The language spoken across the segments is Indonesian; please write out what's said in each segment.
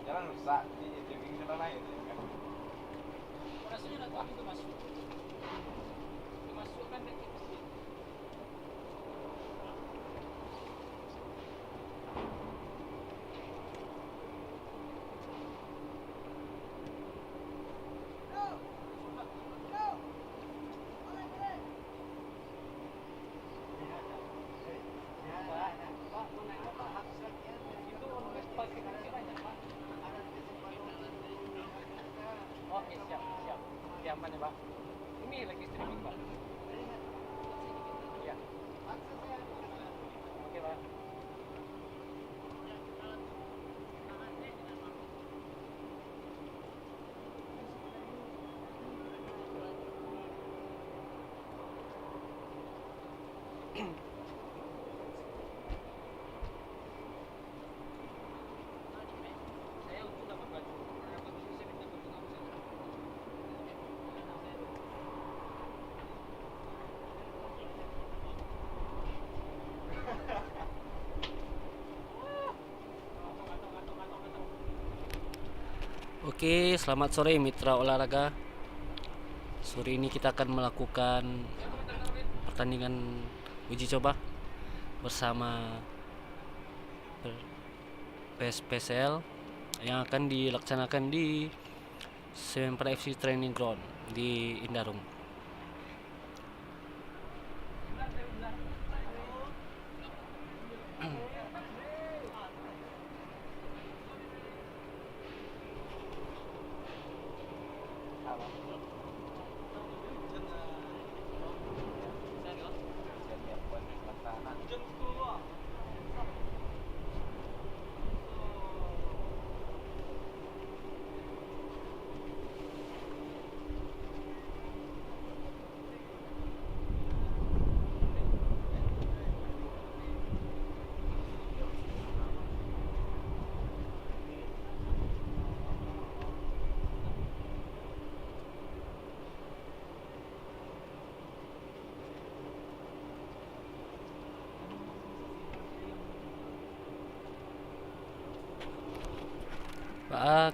Jalan rusak, di jogging jalan lain. Rasanya nak tahu itu masuk. Dimasukkan ke masjid. Oke, siap. Aman ya, Pak. Ini lagi streaming, Pak. Iya. Oke, Pak. Saya untuk dapat baju. Karena baju saya minta baju kamu saja. Oke, selamat sore mitra olahraga. Sore ini kita akan melakukan pertandingan uji coba bersama PSPSL yang akan dilaksanakan di Semenpora FC Training Ground di Indarung.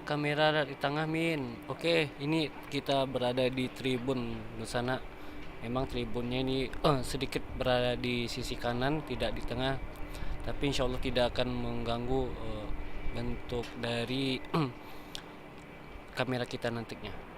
Kamera di tengah Min. Oke, ini kita berada di tribun di sana. Memang tribunnya ini sedikit berada di sisi kanan, tidak di tengah. Tapi insya Allah tidak akan mengganggu bentuk dari kamera kita nantinya.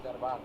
Ajar bang.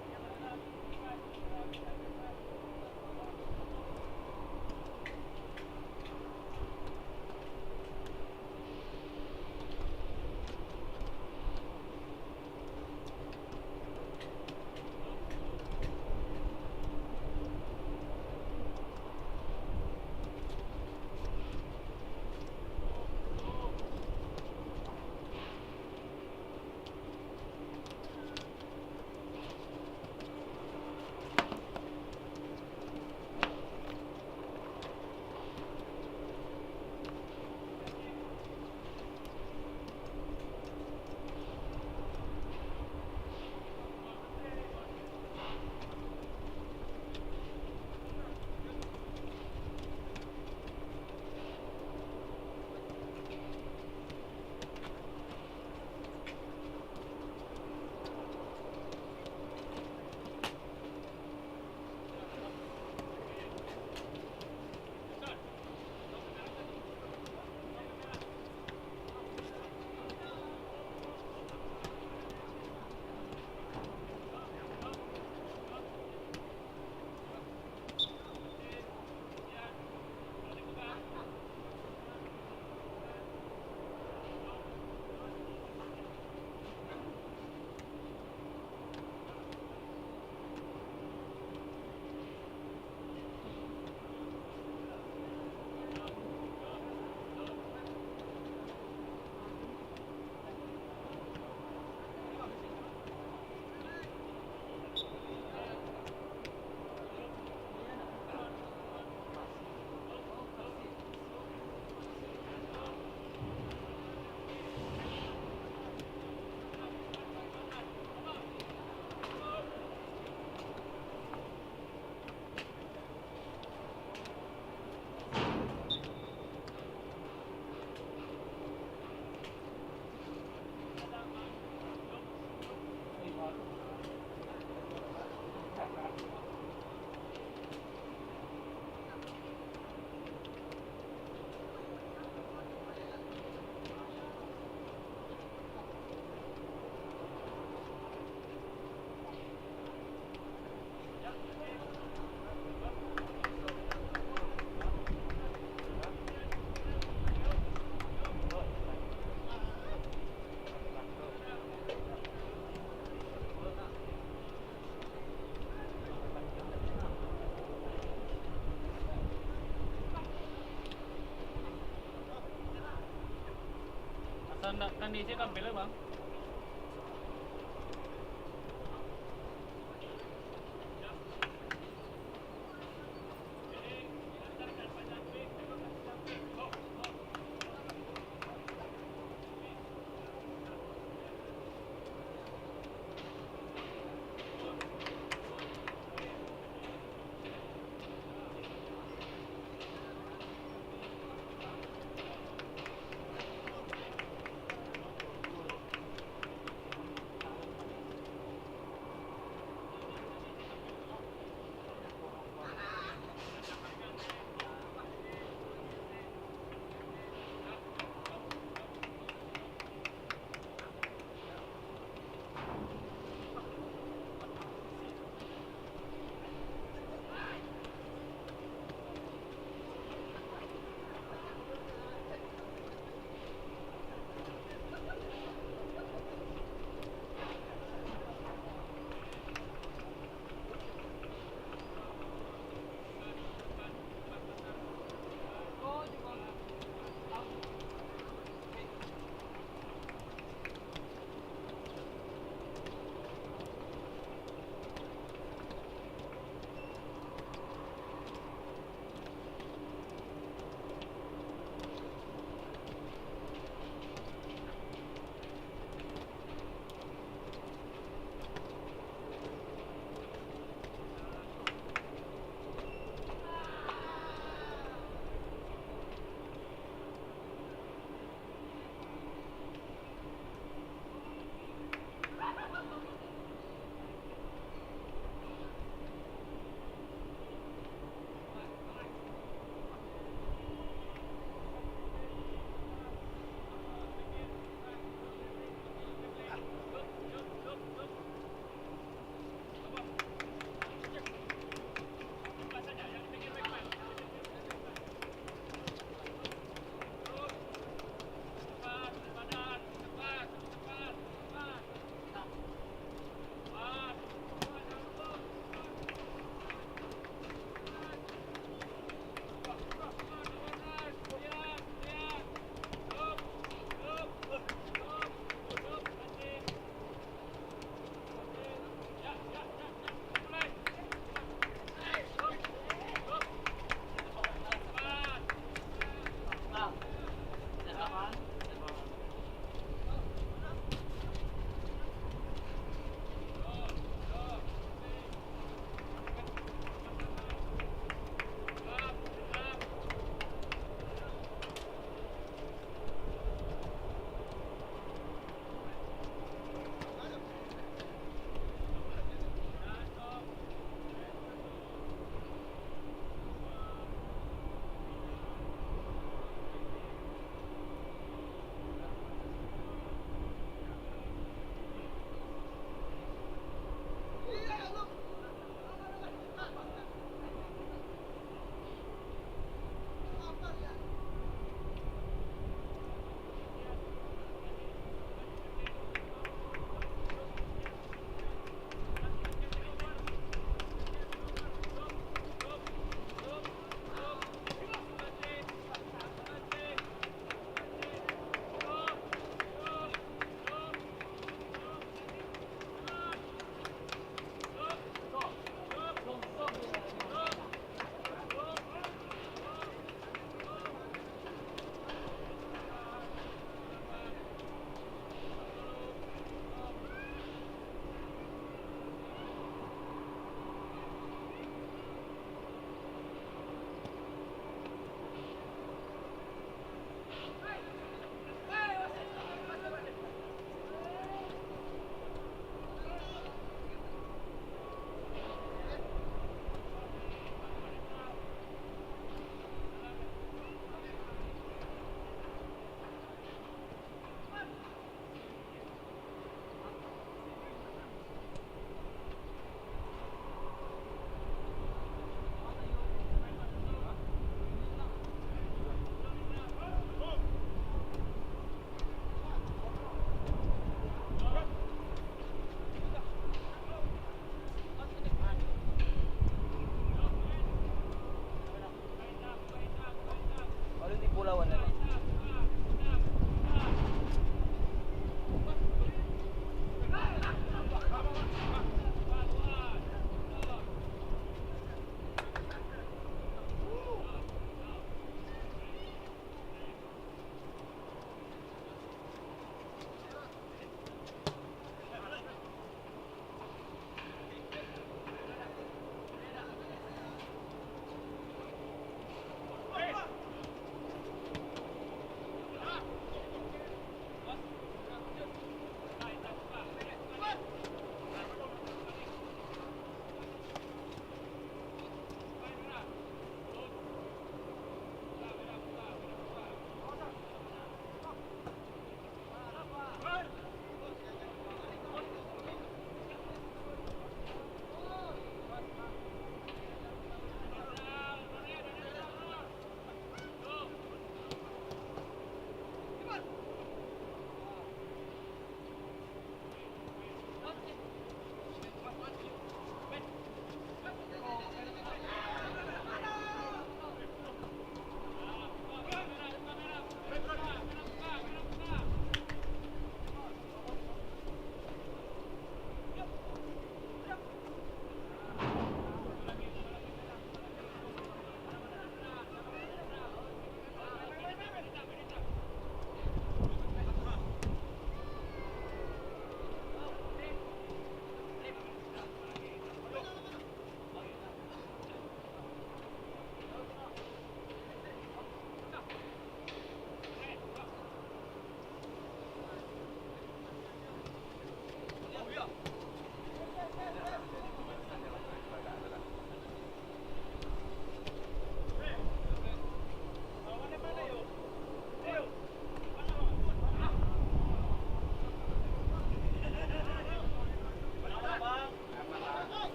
Tanda kan diisi tampilnya bang.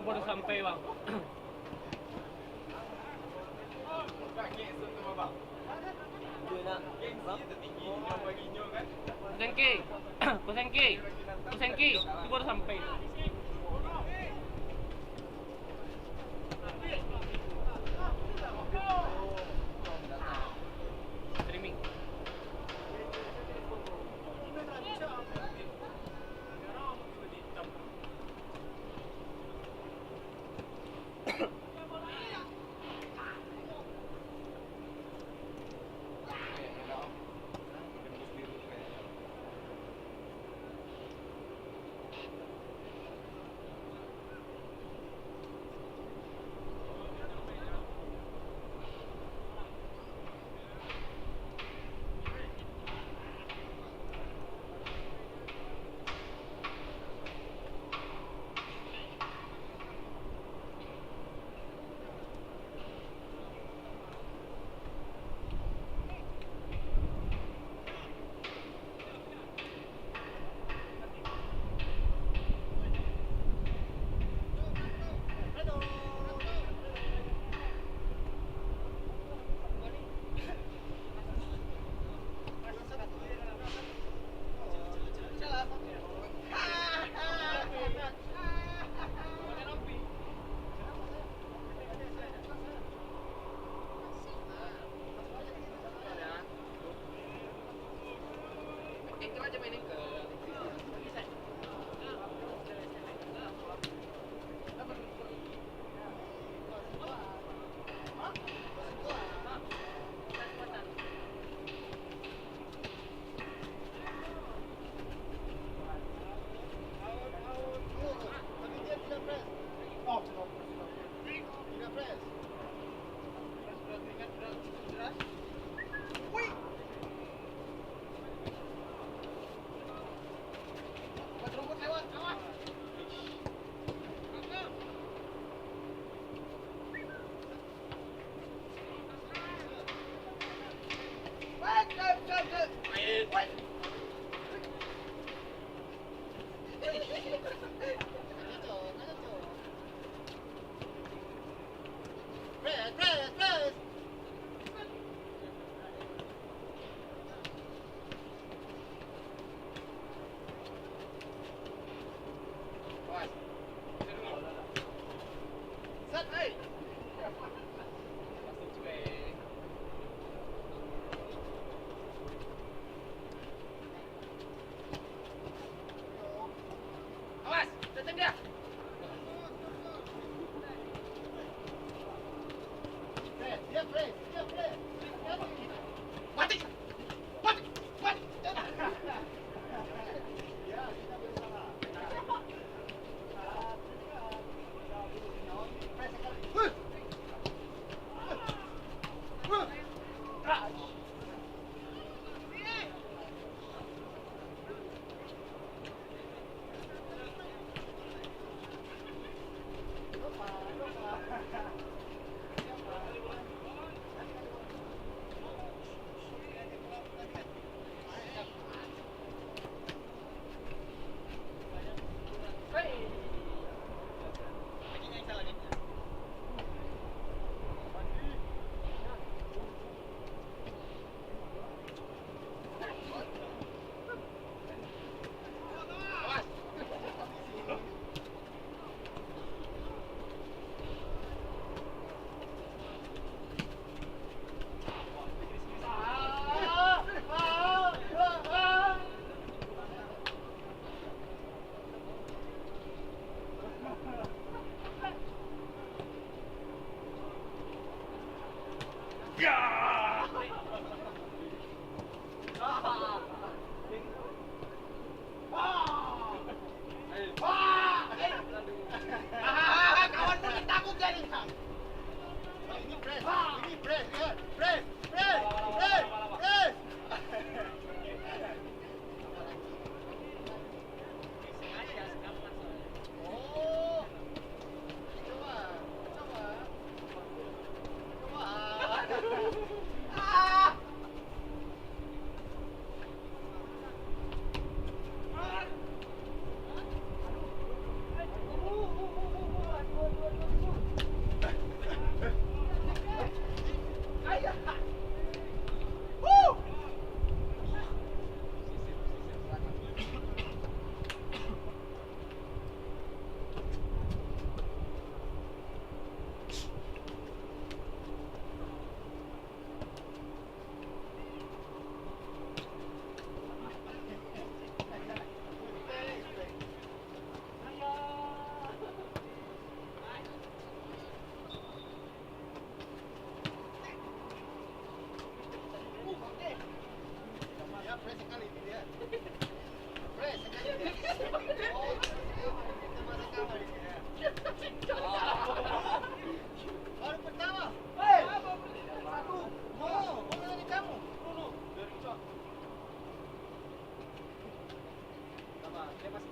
Baru sampai bang. Kusengki, Kusengki, Kusengki, itu baru sampai. Streaming.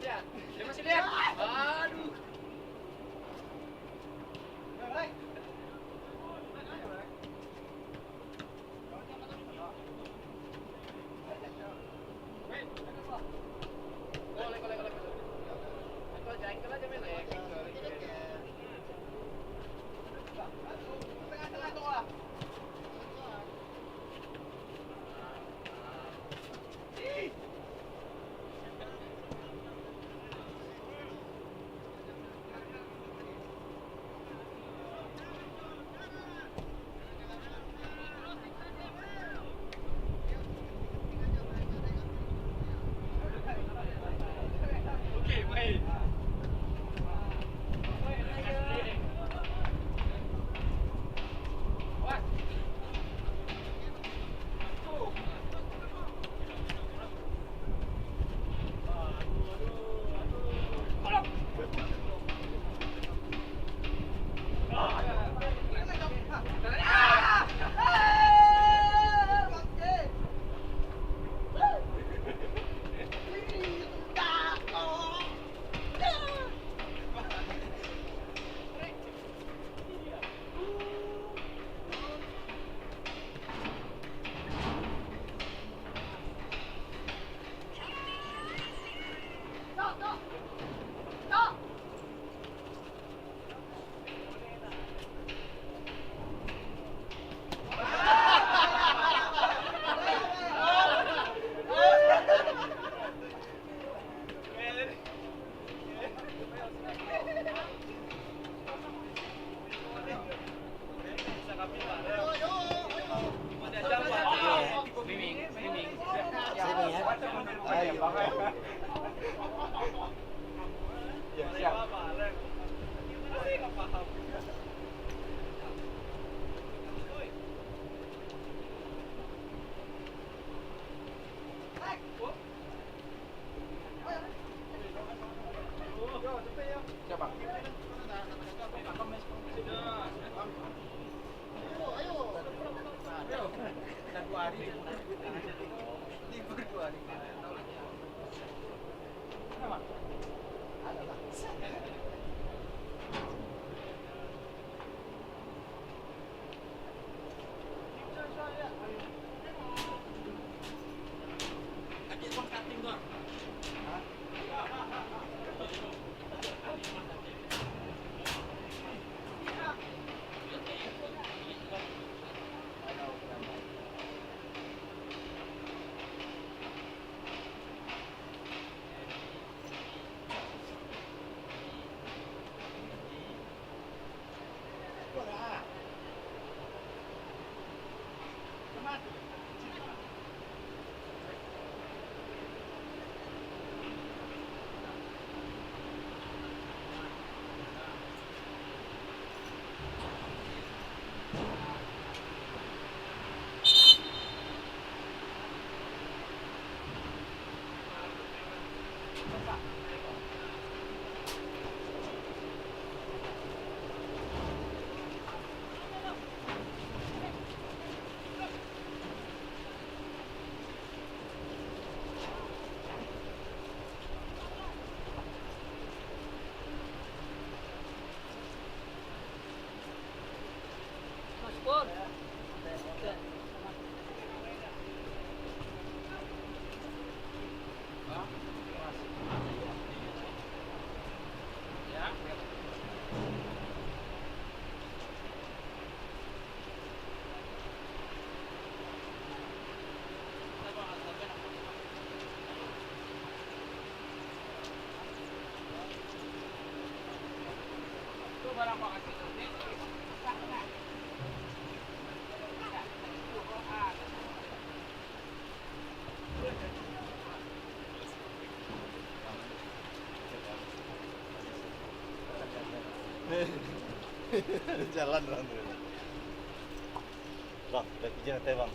Dia masih lihat. Aduh. Jalan bang. Bang, udah izin teh bang.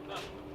Masih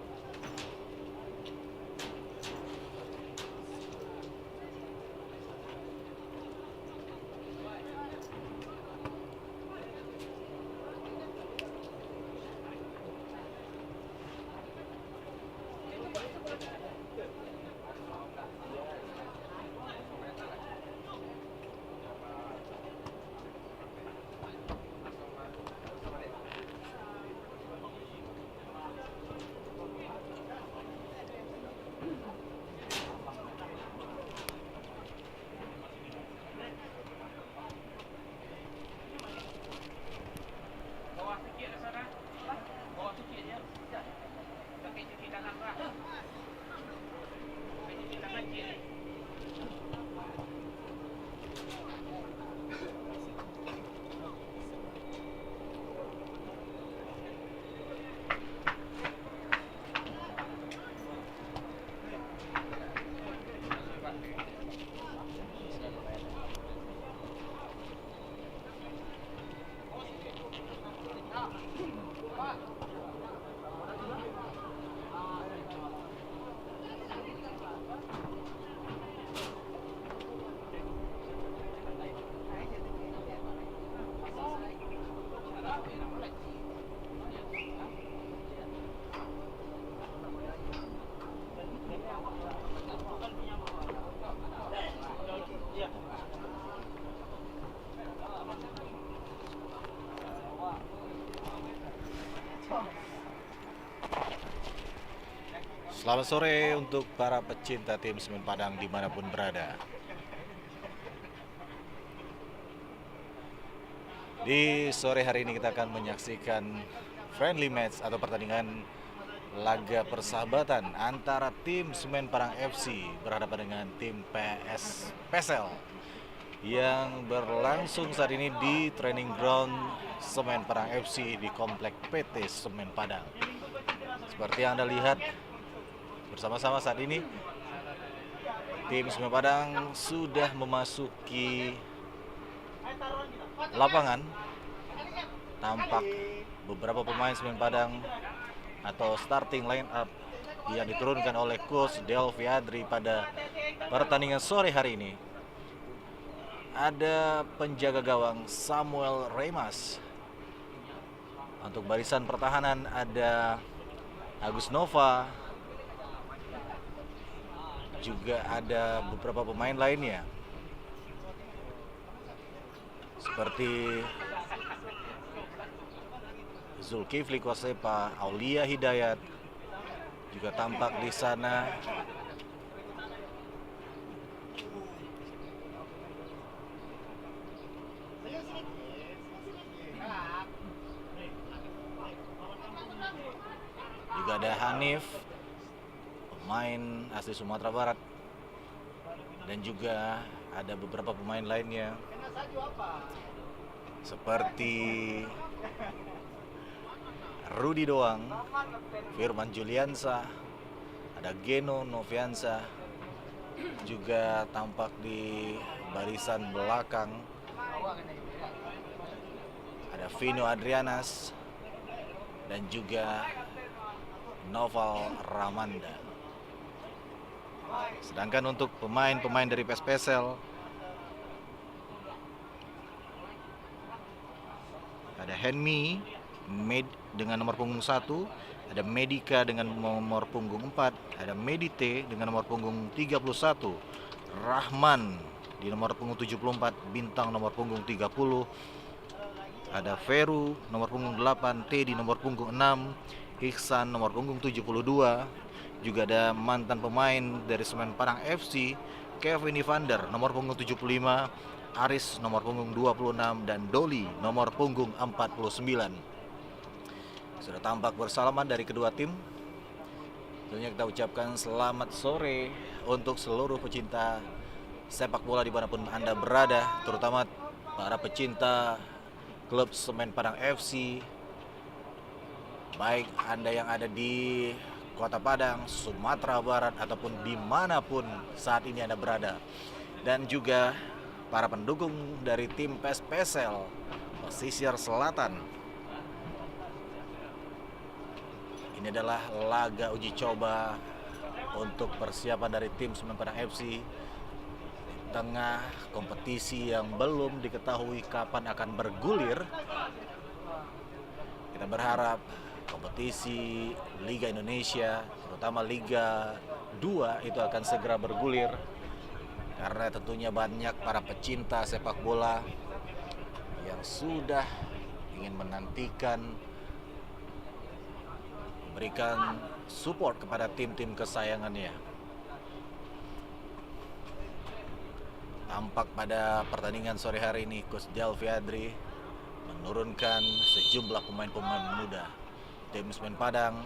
Selamat sore untuk para pecinta tim Semen Padang dimanapun berada. Di sore hari ini kita akan menyaksikan friendly match atau pertandingan laga persahabatan antara tim Semen Padang FC berhadapan dengan tim PS Pesel yang berlangsung saat ini di training ground Semen Padang FC di komplek PT Semen Padang. Seperti yang Anda lihat bersama-sama saat ini, tim Semen Padang sudah memasuki lapangan. Tampak beberapa pemain Semen Padang atau starting line up yang diturunkan oleh coach Delvi Adri pada pertandingan sore hari ini. Ada penjaga gawang Samuel Remas. Untuk barisan pertahanan ada Agus Nova. Juga ada beberapa pemain lainnya seperti Zulkifli Kosepa, Aulia Hidayat juga tampak di sana. Juga ada Hanif, pemain asli Sumatera Barat, dan juga ada beberapa pemain lainnya seperti Rudi Doang, Firman Juliansa, ada Geno Noviansa, juga tampak di barisan belakang ada Vino Adrianas dan juga Noval Ramanda. Sedangkan untuk pemain-pemain dari PS Pesel ada Henmi dengan nomor punggung 1, ada Medika dengan nomor punggung 4, ada Medite dengan nomor punggung 31, Rahman di nomor punggung 74, Bintang nomor punggung 30, ada Veru nomor punggung 8, T di nomor punggung 6, Ihsan nomor punggung 72. Juga ada mantan pemain dari Semen Padang FC, Kevin Evander nomor punggung 75, Aris nomor punggung 26, dan Doli nomor punggung 49. Sudah tampak bersalaman dari kedua tim. Tentunya kita ucapkan selamat sore untuk seluruh pecinta sepak bola dimanapun Anda berada, terutama para pecinta klub Semen Padang FC, baik Anda yang ada di Kota Padang, Sumatera Barat, ataupun dimanapun saat ini Anda berada. Dan juga para pendukung dari tim PS Pesel Pesisir Selatan. Ini adalah laga uji coba untuk persiapan dari tim Semen Padang FC di tengah kompetisi yang belum diketahui kapan akan bergulir. Kita berharap kompetisi Liga Indonesia, terutama Liga 2 itu akan segera bergulir, karena tentunya banyak para pecinta sepak bola yang sudah ingin menantikan memberikan support kepada tim-tim kesayangannya. Tampak pada pertandingan sore hari ini Coach Delvi Adri menurunkan sejumlah pemain-pemain muda. Tim Semen Padang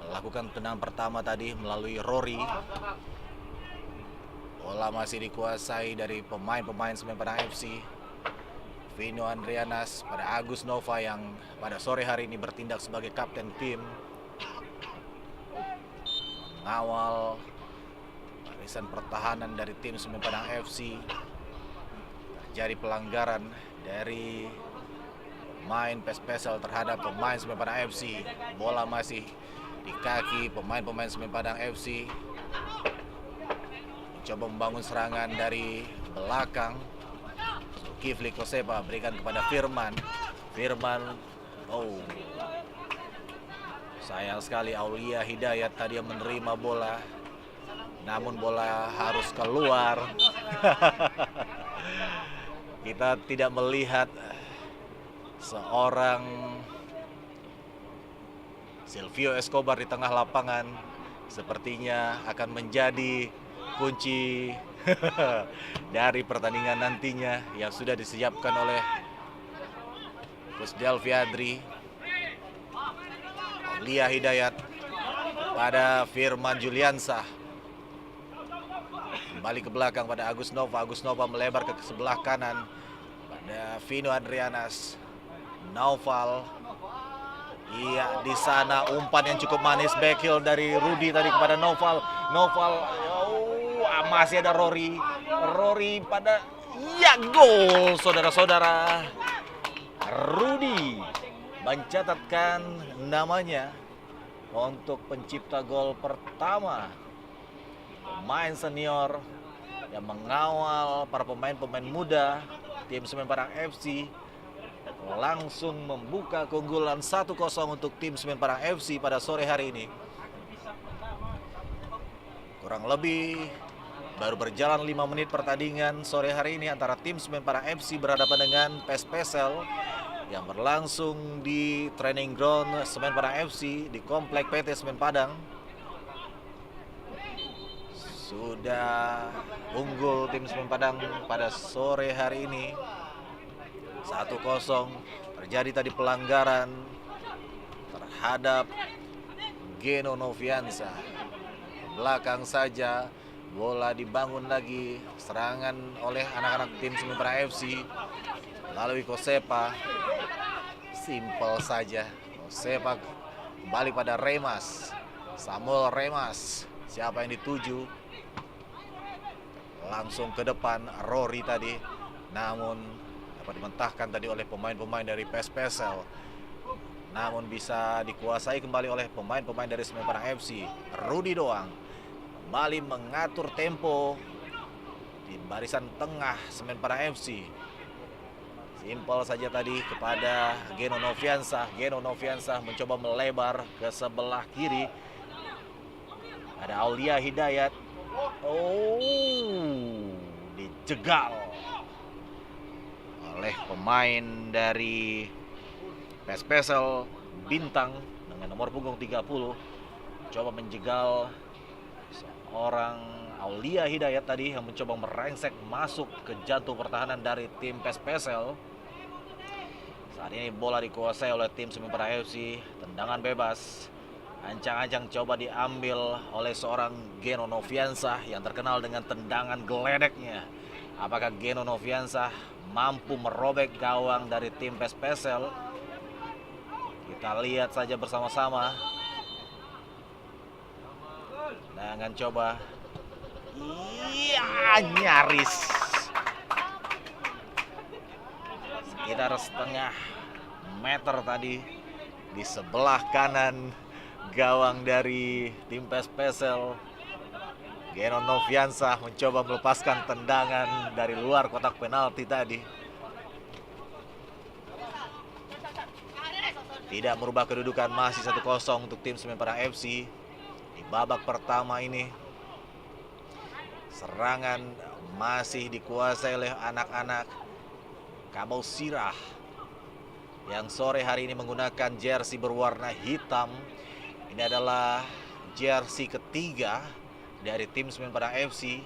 melakukan tendangan pertama tadi melalui Rory. Bola masih dikuasai dari pemain-pemain Semen Padang FC. Vino Andrianas pada Agus Nova yang pada sore hari ini bertindak sebagai kapten tim, mengawal barisan pertahanan dari tim Semen Padang FC. Terjadi pelanggaran dari main PES Pesel terhadap pemain Semen Padang FC. Bola masih di kaki pemain-pemain Semen Padang FC. Coba membangun serangan dari belakang. Zulkifli Kosepa berikan kepada Firman. Oh, sayang sekali Aulia Hidayat tadi yang menerima bola. Namun bola harus keluar. Kita tidak melihat seorang Silvio Escobar di tengah lapangan. Sepertinya akan menjadi kunci dari pertandingan nantinya yang sudah disiapkan oleh Coach Delvi Adri. Aulia Hidayat pada Firman Juliansah. Kembali ke belakang pada Agus Nova melebar ke sebelah kanan pada Vino Adrianas. Naufal. Iya, di sana umpan yang cukup manis, back heel dari Rudy tadi kepada Naufal. Masih ada Rory pada gol, saudara-saudara. Rudy mencatatkan namanya untuk pencipta gol pertama. Pemain senior yang mengawal para pemain-pemain muda tim Semen Padang FC langsung membuka keunggulan 1-0 untuk tim Semen Padang FC pada sore hari ini. Kurang lebih baru berjalan 5 menit pertandingan sore hari ini antara tim Semen Padang FC berhadapan dengan PES Pesel yang berlangsung di training ground Semen Padang FC di Komplek PT Semen Padang. Sudah unggul tim Semen Padang pada sore hari ini 1-0. Terjadi tadi pelanggaran terhadap Geno Noviansa. Belakang saja, bola dibangun lagi, serangan oleh anak-anak tim Semen Padang FC melalui Kosepa. Simpel saja, Kosepa kembali pada Remas, Samuel Remas. Siapa yang dituju? Langsung ke depan Rory tadi, namun dapat dimentahkan tadi oleh pemain-pemain dari PES Pesel. Namun bisa dikuasai kembali oleh pemain-pemain dari Semen Padang FC. Rudy doang kembali mengatur tempo di barisan tengah Semen Padang FC. Simpel saja tadi kepada Geno Noviansa mencoba melebar ke sebelah kiri. Ada Aulia Hidayat. Dijegal oleh pemain dari PES Pesel Bintang dengan nomor punggung 30. Coba menjegal seorang Aulia Hidayat tadi yang mencoba merengsek masuk ke jantung pertahanan dari tim PES Pesel. Saat ini bola dikuasai oleh tim Semen Padang FC. Tendangan bebas, ancang-ancang coba diambil oleh seorang Geno Noviansa yang terkenal dengan tendangan geledeknya. Apakah Geno Noviansa mampu merobek gawang dari tim PES Pesel? Kita lihat saja bersama-sama. Tendangan coba. Iya, nyaris. Sekitar setengah meter tadi di sebelah kanan gawang dari tim PES Pesel. Geno Noviansa mencoba melepaskan tendangan dari luar kotak penalti tadi. Tidak merubah kedudukan, masih 1-0 untuk tim Semen Padang FC di babak pertama ini. Serangan masih dikuasai oleh anak-anak Kabau Sirah yang sore hari ini menggunakan jersey berwarna hitam. Ini adalah jersey ketiga dari tim Semen Padang FC.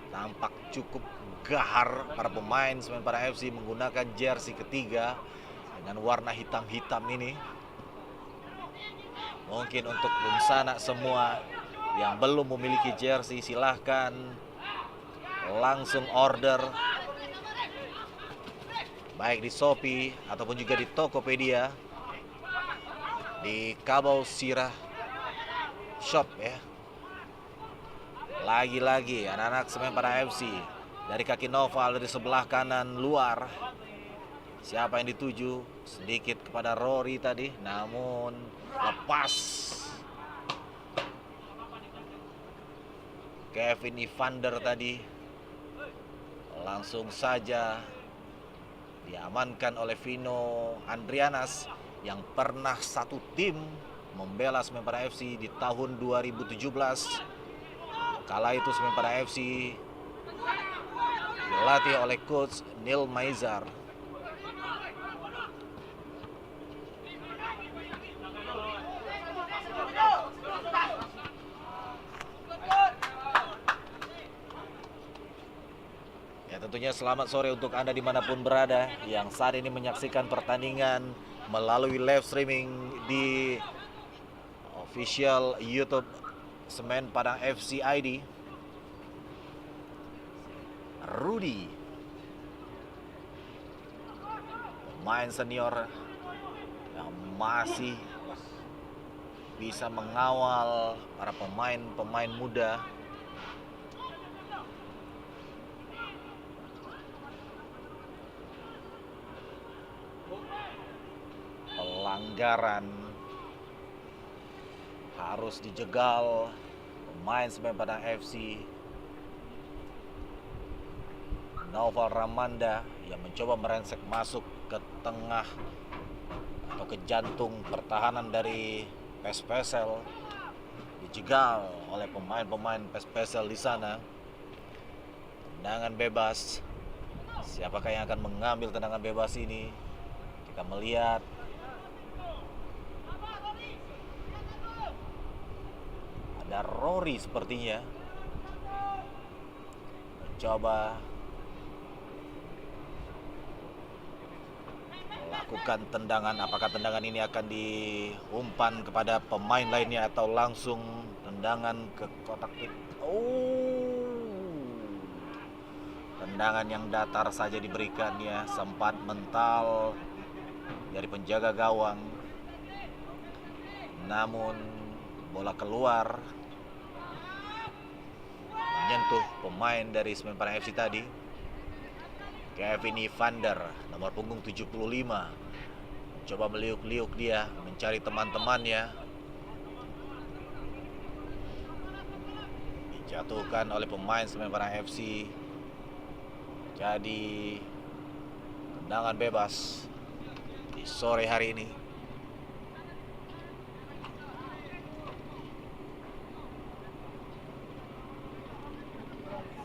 Tampak cukup gahar para pemain Semen Padang FC menggunakan jersey ketiga dengan warna hitam-hitam ini. Mungkin untuk Bungsana semua yang belum memiliki jersey, silahkan langsung order baik di Shopee ataupun juga di Tokopedia, di Kabau Sirah Shop ya. Lagi-lagi anak-anak Semen Padang FC dari kaki Noval dari sebelah kanan luar. Siapa yang dituju? Sedikit kepada Rory tadi, namun lepas. Kevin Evander tadi langsung saja diamankan oleh Vino Andrianas yang pernah satu tim membela Semen Padang FC di tahun 2017. Kala itu Semen Padang FC dilatih oleh coach Neil Maizar. Tentunya selamat sore untuk Anda dimanapun berada yang saat ini menyaksikan pertandingan melalui live streaming di official YouTube Semen Padang FC ID. Rudy, pemain senior yang masih bisa mengawal para pemain muda. Pelanggaran harus dijegal pemain Semen Padang FC. Noval Ramanda yang mencoba merangsek masuk ke tengah atau ke jantung pertahanan dari PES Pesel, dijegal oleh pemain-pemain PES Pesel di sana. Tendangan bebas. Siapakah yang akan mengambil tendangan bebas ini? Kita melihat ada Rory sepertinya mencoba melakukan tendangan. Apakah tendangan ini akan diumpan kepada pemain lainnya atau langsung tendangan ke kotak pit? Tendangan yang datar saja diberikannya, sempat mental dari penjaga gawang, namun bola keluar menyentuh pemain dari Semen Padang FC tadi. Kevin Evander nomor punggung 75 coba meliuk-liuk dia mencari teman-temannya. Dijatuhkan oleh pemain Semen Padang FC. Jadi tendangan bebas di sore hari ini.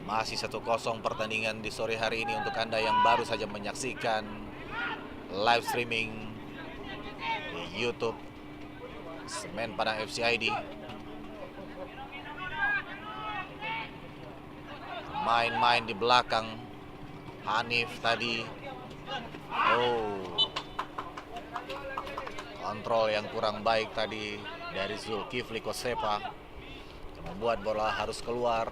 Masih 1-0 pertandingan di sore hari ini untuk Anda yang baru saja menyaksikan live streaming di YouTube Semen Padang FC ID. Main-main di belakang Hanif tadi. Kontrol yang kurang baik tadi dari Zulkifli Kosepa yang membuat bola harus keluar.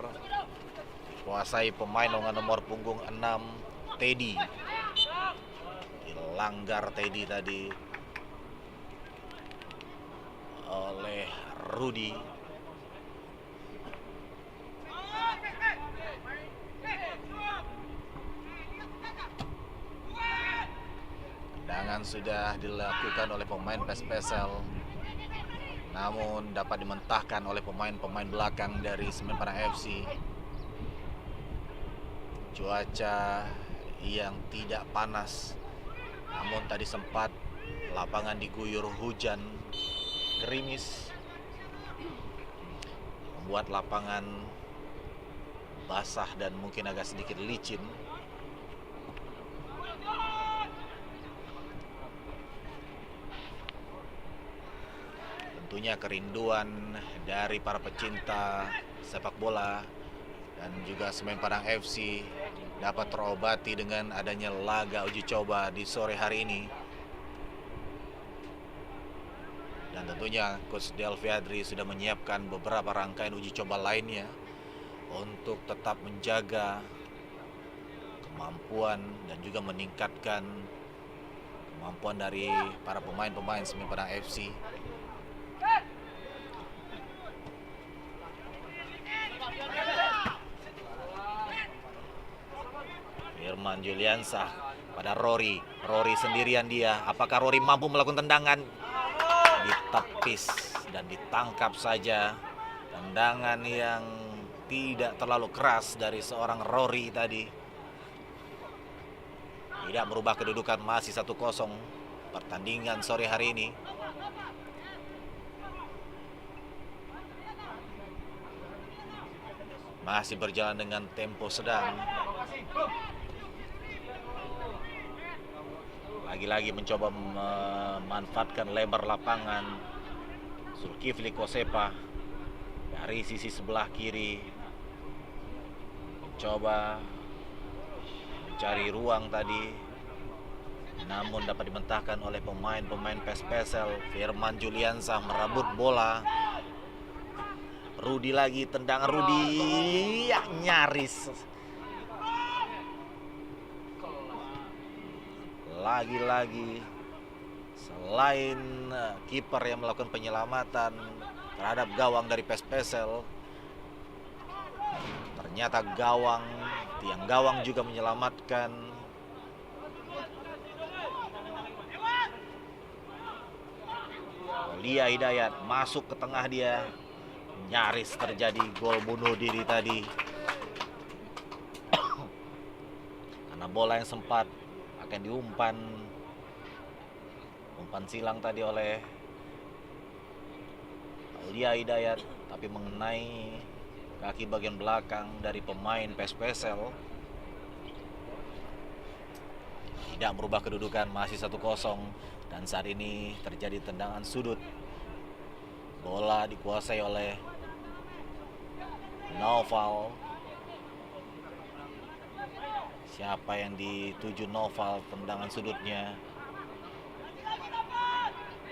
Kuasai pemain dengan nomor punggung 6 Teddy. Dilanggar Teddy tadi oleh Rudy. Tendangan sudah dilakukan oleh pemain PES Pesel, namun dapat dimentahkan oleh pemain-pemain belakang dari Semen Padang FC. Cuaca yang tidak panas, namun tadi sempat lapangan diguyur hujan gerimis, membuat lapangan basah dan mungkin agak sedikit licin. Tentunya kerinduan dari para pecinta sepak bola dan juga Semen Padang FC dapat terobati dengan adanya laga uji coba di sore hari ini. Dan tentunya Coach Delvi Adri sudah menyiapkan beberapa rangkaian uji coba lainnya untuk tetap menjaga kemampuan dan juga meningkatkan kemampuan dari para pemain-pemain Semen Padang FC. Firman Juliansah pada Rory. Rory sendirian dia. Apakah Rory mampu melakukan tendangan? Ditepis dan ditangkap saja. Tendangan yang tidak terlalu keras dari seorang Rory tadi. Tidak merubah kedudukan, masih 1-0 pertandingan sore hari ini. Masih berjalan dengan tempo sedang. Lagi-lagi mencoba memanfaatkan lebar lapangan. Zulkifli Kosepa dari sisi sebelah kiri mencoba mencari ruang tadi, namun dapat dimentahkan oleh pemain-pemain PES Pesel. Firman Juliansah merebut bola. Rudi lagi, tendangan Rudi ya, nyaris. Lagi-lagi selain kiper yang melakukan penyelamatan terhadap gawang dari PES Pesel, ternyata tiang gawang juga menyelamatkan. Aulia Hidayat masuk ke tengah dia. Nyaris terjadi gol bunuh diri tadi. Karena bola yang sempat akan diumpan silang tadi oleh Aulia Hidayat, tapi mengenai kaki bagian belakang dari pemain PES Pesel. Tidak merubah kedudukan, masih 1-0. Dan saat ini terjadi tendangan sudut. Bola dikuasai oleh Noval. Siapa yang dituju Noval tendangan sudutnya?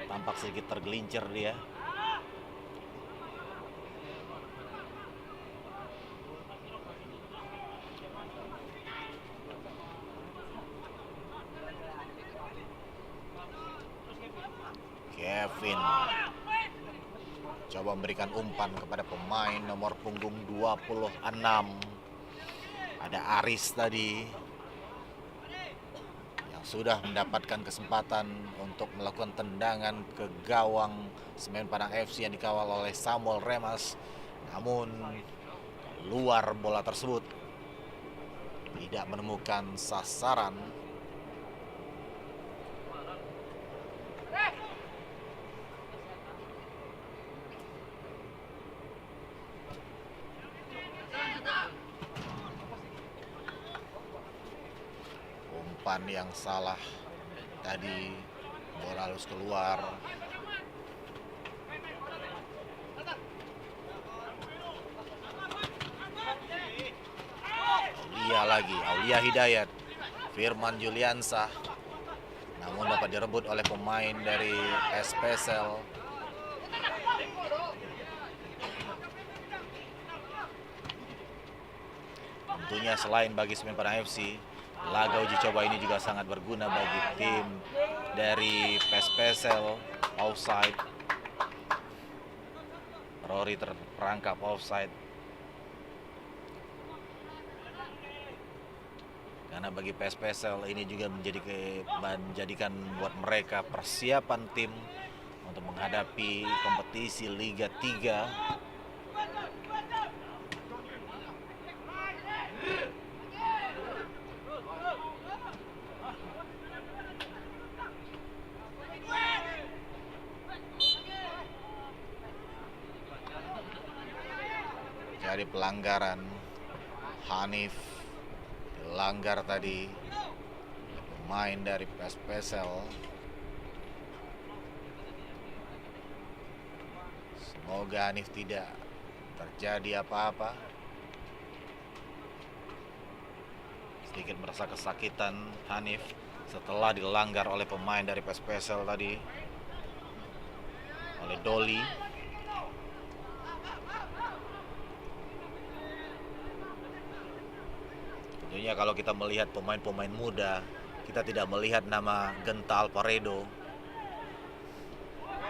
Tampak sedikit tergelincir dia. Kevin coba memberikan umpan kepada pemain nomor punggung 26. Ada Aris tadi yang sudah mendapatkan kesempatan untuk melakukan tendangan ke gawang Semen Padang FC yang dikawal oleh Samuel Remas. Namun luar bola tersebut tidak menemukan sasaran. Umpan yang salah tadi, bola harus keluar. Aulia Hidayat, Firman Juliansah, namun dapat direbut oleh pemain dari PES Pesel. Tentunya selain bagi Semen Padang FC, laga uji coba ini juga sangat berguna bagi tim dari PES Pesel. Offside, Rory terperangkap offside. Karena bagi PES Pesel ini juga menjadikan buat mereka persiapan tim untuk menghadapi kompetisi Liga 3. Jadi pelanggaran, Hanif dilanggar tadi pemain dari PES Pesel. Semoga Hanif tidak terjadi apa-apa. Sedikit merasa kesakitan Hanif setelah dilanggar oleh pemain dari PES Pesel tadi, oleh Doli. Tentunya kalau kita melihat pemain-pemain muda, kita tidak melihat nama Genta Alvaredo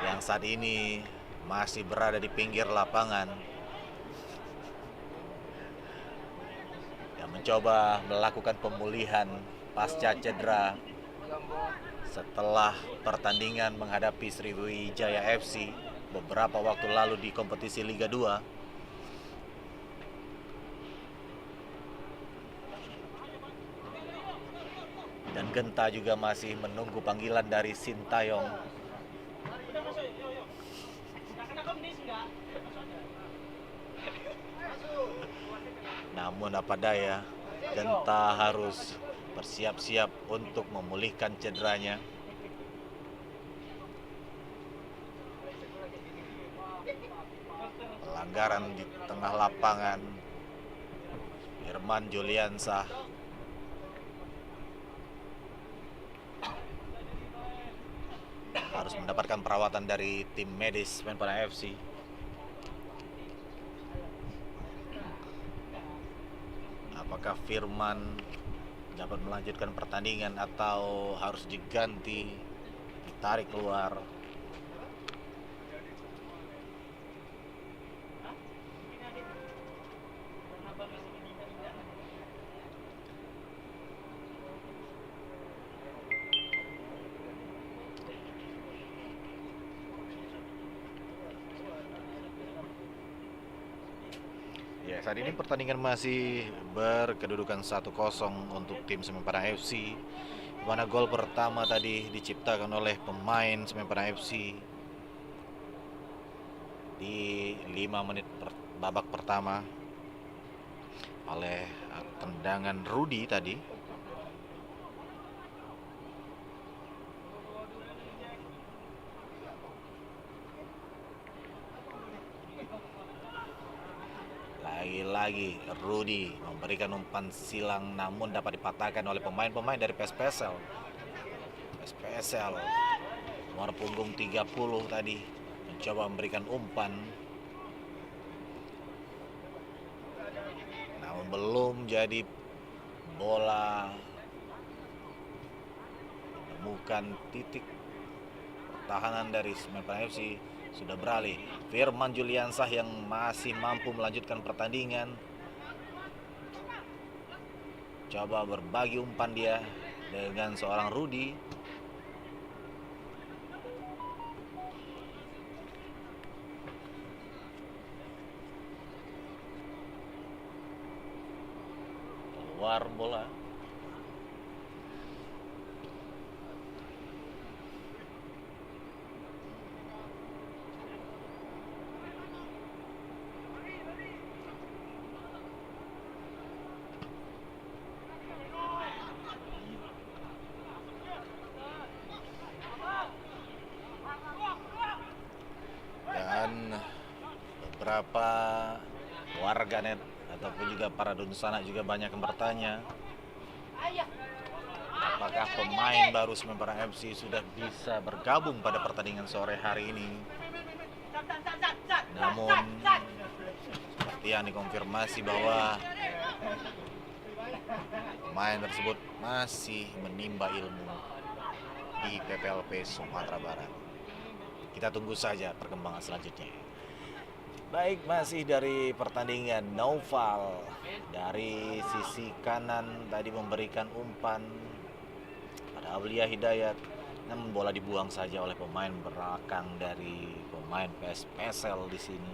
yang saat ini masih berada di pinggir lapangan, yang mencoba melakukan pemulihan pasca cedera setelah pertandingan menghadapi Sriwijaya FC beberapa waktu lalu di kompetisi Liga 2. Dan Genta juga masih menunggu panggilan dari Sintayong. Namun apa daya, Genta harus bersiap-siap untuk memulihkan cederanya. Pelanggaran di tengah lapangan. Firman Juliansah harus mendapatkan perawatan dari tim medis Menpora FC. Apakah Firman dapat melanjutkan pertandingan atau harus diganti, ditarik keluar? Ya, saat ini pertandingan masih berkedudukan 1-0 untuk tim Semen Padang FC. Di mana gol pertama tadi diciptakan oleh pemain Semen Padang FC di 5 menit babak pertama oleh tendangan Rudi tadi. Lagi-lagi Rudi memberikan umpan silang namun dapat dipatahkan oleh pemain-pemain dari PSPSL. PSPSL nomor punggung 30 tadi mencoba memberikan umpan, namun belum jadi bola menemukan titik pertahanan dari Semen Padang FC. Sudah beralih Firman Juliansah yang masih mampu melanjutkan pertandingan. Coba berbagi umpan dia dengan seorang Rudi. Keluar bola. Dan beberapa warganet ataupun juga para dunsana juga banyak yang bertanya, apakah pemain baru Semen Padang FC sudah bisa bergabung pada pertandingan sore hari ini. Namun seperti yang dikonfirmasi bahwa pemain tersebut masih menimba ilmu di PPLP Sumatera Barat. Kita tunggu saja perkembangan selanjutnya. Baik, masih dari pertandingan, Noval dari sisi kanan tadi memberikan umpan pada Aulia Hidayat, namun bola dibuang saja oleh pemain belakang dari pemain PSPSL di sini.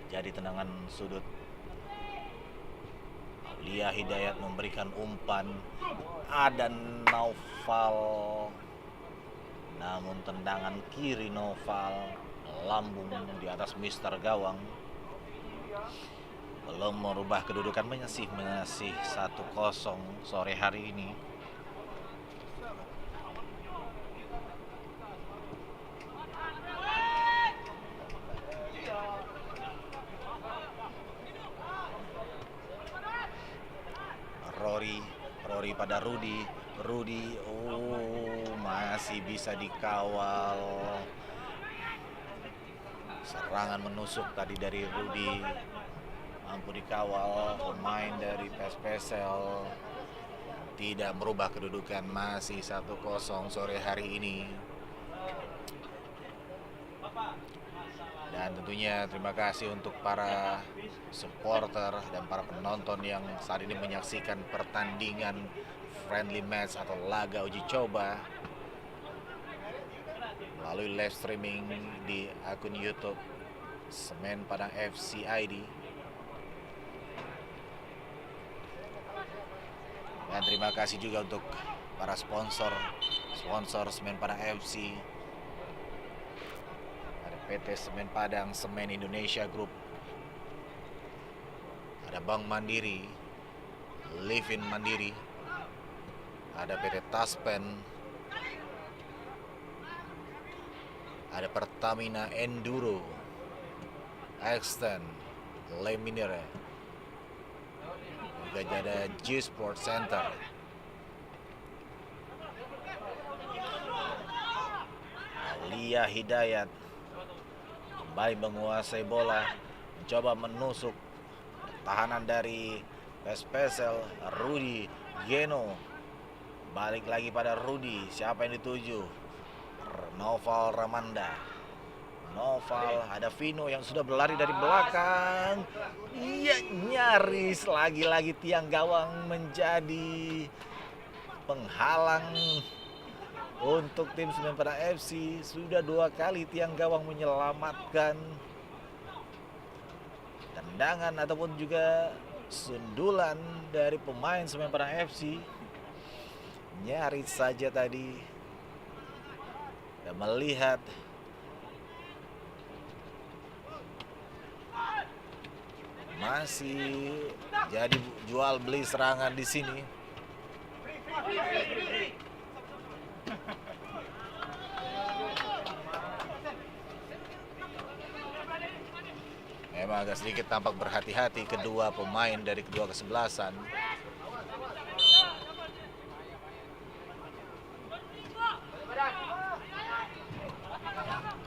Jadi tendangan sudut. Aulia Hidayat memberikan umpan, ada Noval, namun tendangan kiri Noval lambung di atas mister gawang. Belum merubah kedudukan, masih 1-0 sore hari ini. Rory pada Rudi, masih bisa dikawal. Serangan menusuk tadi dari Rudi, mampu dikawal pemain dari PSPSL, tidak merubah kedudukan, masih 1-0 sore hari ini. Dan tentunya terima kasih untuk para supporter dan para penonton yang saat ini menyaksikan pertandingan friendly match atau laga uji coba melalui live streaming di akun YouTube Semen Padang FC ID. Dan terima kasih juga untuk para sponsor Semen Padang FC. Ada PT Semen Padang, Semen Indonesia Group, ada Bank Mandiri, Livin Mandiri, ada PT Taspen, ada Pertamina Enduro, Extend, Le Minere, juga ada G Sport Center. Alia Hidayat kembali menguasai bola, mencoba menusuk pertahanan dari PSPSL. Rudy Geno, balik lagi pada Rudy, siapa yang dituju? Noval Ramanda. Noval, ada Vino yang sudah berlari dari belakang. Iya, nyaris lagi-lagi tiang gawang menjadi penghalang untuk tim Semen Padang FC. Sudah 2 kali tiang gawang menyelamatkan tendangan ataupun juga sundulan dari pemain Semen Padang FC. Nyaris saja tadi dan melihat masih jadi jual beli serangan di sini. Memang agak sedikit tampak berhati-hati kedua pemain dari kedua kesebelasan.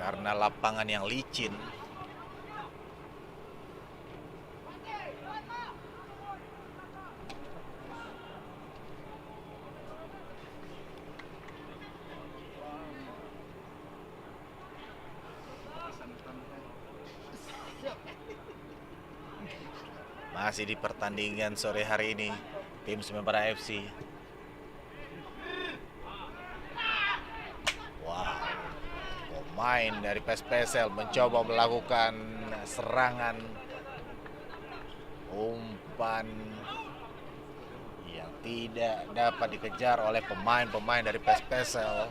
Karena lapangan yang licin. Masih di pertandingan sore hari ini, tim Semen Padang FC. Wow, pemain dari PSPSL mencoba melakukan serangan umpan yang tidak dapat dikejar oleh pemain-pemain dari PSPSL.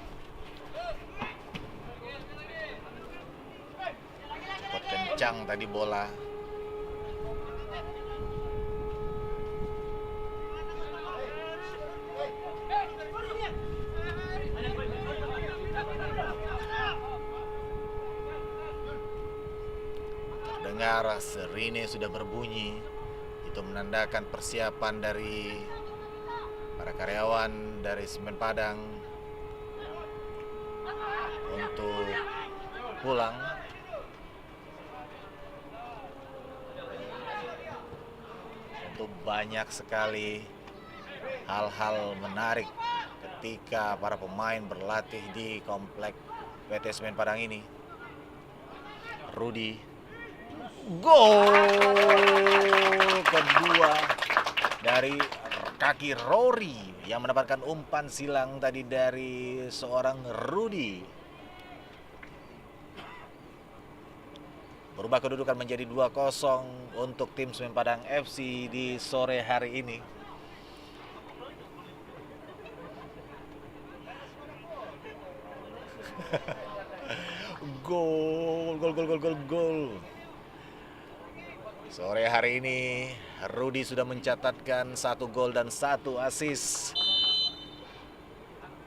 Cukup kencang tadi bola. Dengar sirine sudah berbunyi, itu menandakan persiapan dari para karyawan dari Semen Padang untuk pulang. Tentu banyak sekali hal-hal menarik ketika para pemain berlatih di komplek PT Semen Padang ini. Rudy, gol kedua dari kaki Rory yang mendapatkan umpan silang tadi dari seorang Rudy. Berubah kedudukan menjadi 2-0 untuk tim Semen Padang FC di sore hari ini. Gol. Sore hari ini Rudy sudah mencatatkan 1 gol dan 1 assist.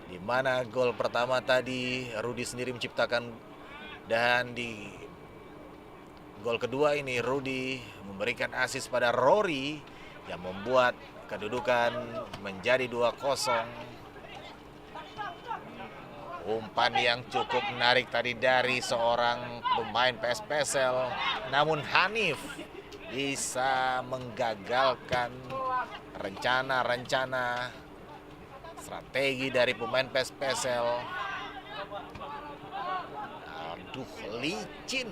Di mana gol pertama tadi Rudy sendiri menciptakan, dan di gol kedua ini Rudy memberikan assist pada Rory yang membuat kedudukan menjadi 2-0. Umpan yang cukup menarik tadi dari seorang pemain PSPSL, namun Hanif bisa menggagalkan rencana-rencana strategi dari pemain PSPSL. Aduh, licin.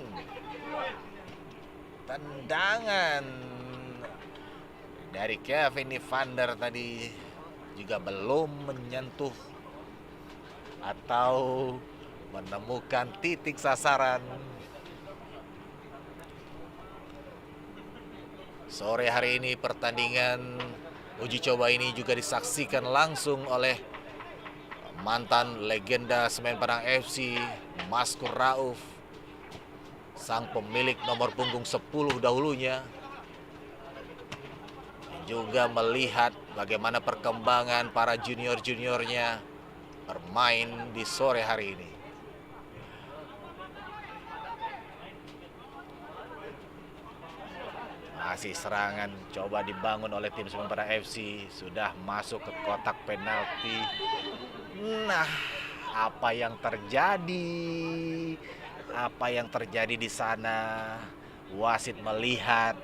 Tendangan dari Kevin Evander tadi juga belum menyentuh atau menemukan titik sasaran. Sore hari ini pertandingan uji coba ini juga disaksikan langsung oleh mantan legenda Semen Padang FC, Maskur Rauf, sang pemilik nomor punggung 10 dahulunya. Juga melihat bagaimana perkembangan para junior-juniornya bermain di sore hari ini. Masih serangan coba dibangun oleh tim Semen Padang FC, sudah masuk ke kotak penalti. Nah, apa yang terjadi? Apa yang terjadi di sana? Wasit melihat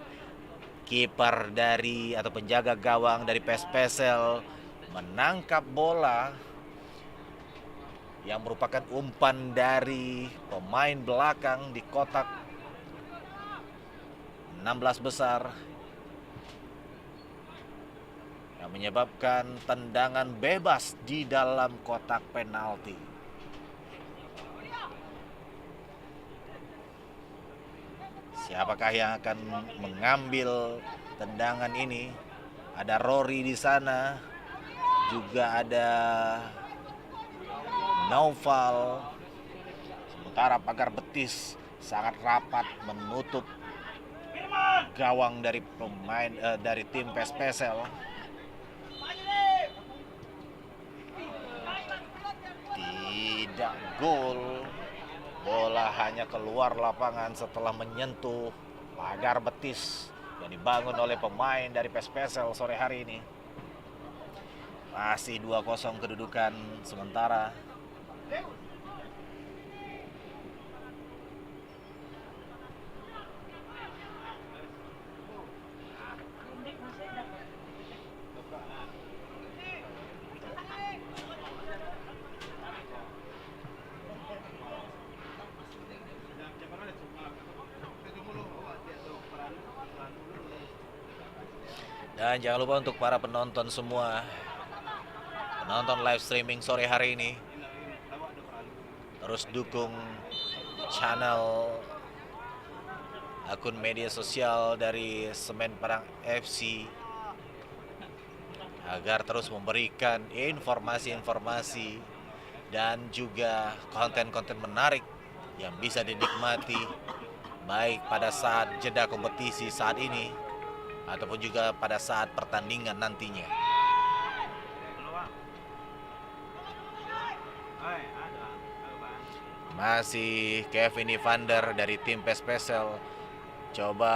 kiper dari atau penjaga gawang dari PSPSL menangkap bola yang merupakan umpan dari pemain belakang di kotak 16 besar yang menyebabkan tendangan bebas di dalam kotak penalti. Siapakah yang akan mengambil tendangan ini? Ada Rory di sana, juga ada Naufal. Sementara pagar betis sangat rapat menutup gawang dari pemain dari tim PSPSL. Tidak gol. Bola hanya keluar lapangan setelah menyentuh pagar betis yang dibangun oleh pemain dari PSPSL sore hari ini. Masih 2-0 kedudukan sementara. Dan jangan lupa untuk para penonton semua, penonton live streaming sore hari ini, terus dukung channel akun media sosial dari Semen Padang FC agar terus memberikan informasi-informasi dan juga konten-konten menarik yang bisa dinikmati baik pada saat jeda kompetisi saat ini ataupun juga pada saat pertandingan nantinya. Masih Kevin Evander dari tim PSPSL coba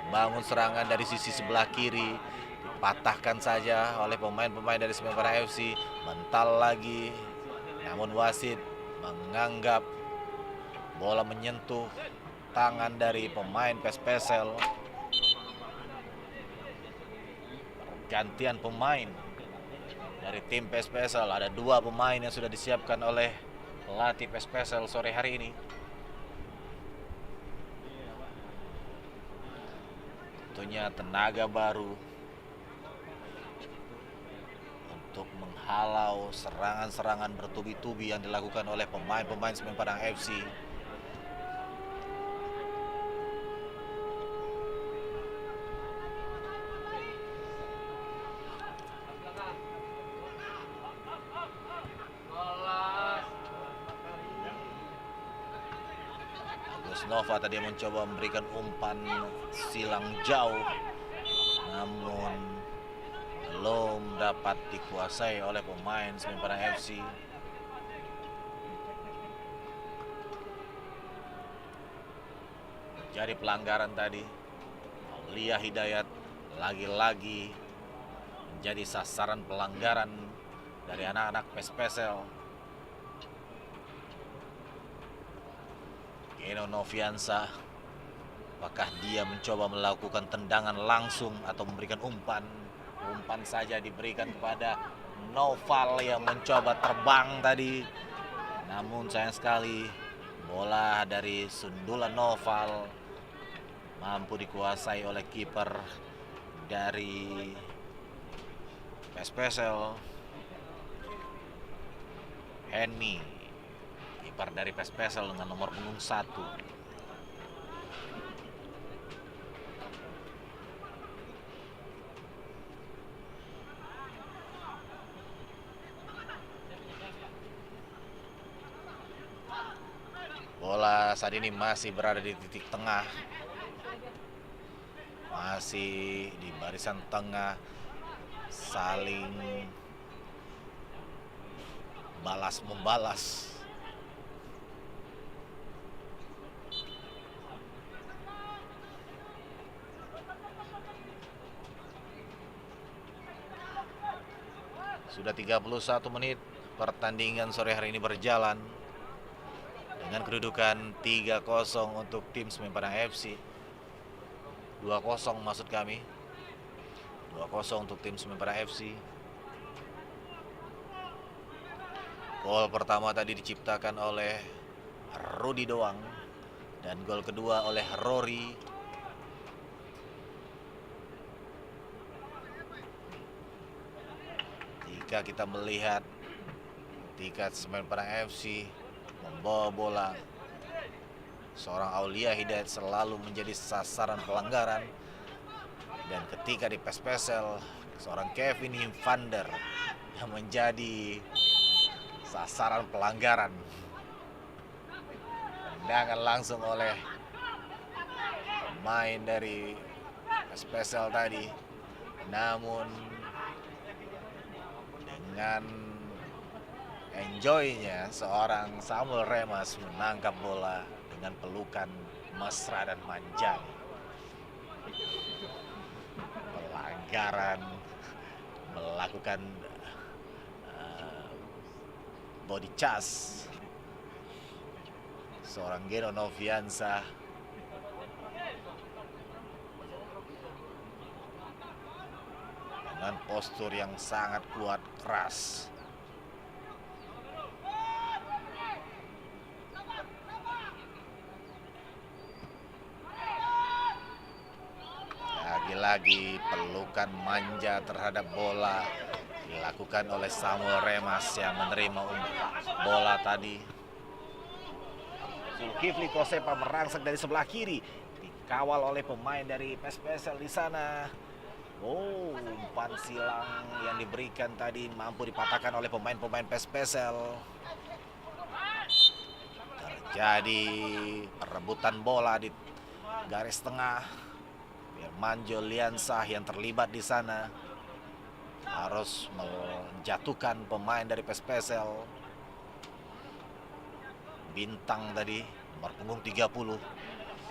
membangun serangan dari sisi sebelah kiri, dipatahkan saja oleh pemain-pemain dari Semen Padang FC. Mental lagi, namun wasit menganggap bola menyentuh tangan dari pemain PSPSL. Gantian pemain dari tim PSPSL, ada 2 pemain yang sudah disiapkan oleh pelatih PSPSL sore hari ini. Tentunya tenaga baru untuk menghalau serangan-serangan bertubi-tubi yang dilakukan oleh pemain-pemain Semen Padang FC. Nova tadi mencoba memberikan umpan silang jauh, namun belum dapat dikuasai oleh pemain Semen Padang FC. Jadi pelanggaran tadi, Aulia Hidayat lagi-lagi menjadi sasaran pelanggaran dari anak-anak PSPSL. Eno Noviansa Apakah dia mencoba melakukan tendangan langsung atau memberikan umpan? Umpan saja diberikan kepada Noval yang mencoba terbang tadi. Namun sayang sekali bola dari sundulan Noval mampu dikuasai oleh kiper dari PSPSL, Henny. Kiper dari PSPSL dengan nomor punggung 1. Bola saat ini masih berada di titik tengah. Masih di barisan tengah, saling balas membalas. Sudah 31 menit pertandingan sore hari ini berjalan dengan kedudukan 3-0 untuk tim Semen Padang FC. 2-0 maksud kami. 2-0 untuk tim Semen Padang FC. Gol pertama tadi diciptakan oleh Rudi Doang dan gol kedua oleh Rory. Jika kita melihat ketika Semen Padang FC membawa bola, seorang Aulia Hidayat selalu menjadi sasaran pelanggaran, dan ketika di PSPSL seorang Kevin Hivander yang menjadi sasaran pelanggaran. Tendangan langsung oleh pemain dari PSPSL tadi, namun dengan enjoynya seorang Samuel Remas menangkap bola dengan pelukan mesra dan manja. Pelanggaran, melakukan body charge seorang Geno Noviansa. Dengan postur yang sangat kuat, keras. Lagi-lagi pelukan manja terhadap bola dilakukan oleh Samuel Remas yang menerima bola tadi. Zulkifli Kosepa merangsek dari sebelah kiri, dikawal oleh pemain dari PSPSL di sana. Umpan silang yang diberikan tadi mampu dipatahkan oleh pemain-pemain PSPSL. Terjadi perebutan bola di garis tengah. Firman Juliansah yang terlibat di sana harus menjatuhkan pemain dari PSPSL. Bintang tadi nomor punggung 30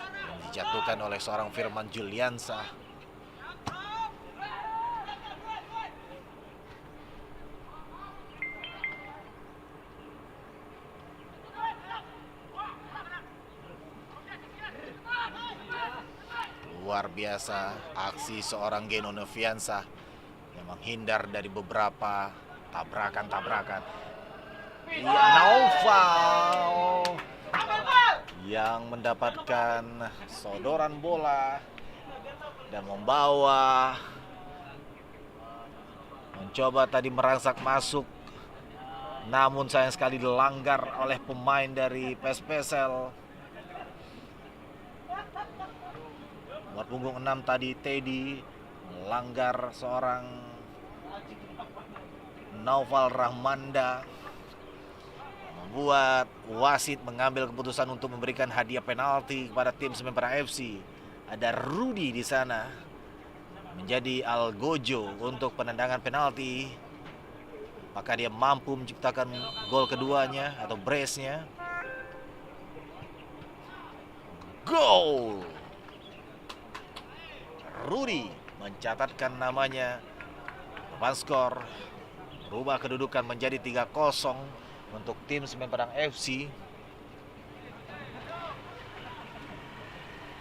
yang dijatuhkan oleh seorang Firman Juliansah. Luar biasa aksi seorang Geno Noviansa yang menghindar dari beberapa tabrakan-tabrakan. Noval yang mendapatkan sodoran bola dan membawa, mencoba tadi merangsak masuk, namun sayang sekali dilanggar oleh pemain dari PSPSL. Nomor punggung 6 tadi Teddy melanggar seorang Naufal Rahmanda, membuat wasit mengambil keputusan untuk memberikan hadiah penalti kepada tim Semen Padang FC. Ada Rudi di sana menjadi algojo untuk penendangan penalti. Apakah dia mampu menciptakan gol keduanya atau brace-nya? Gol! Rudi mencatatkan namanya. Papan skor berubah kedudukan menjadi 3-0 untuk tim Semen Padang FC.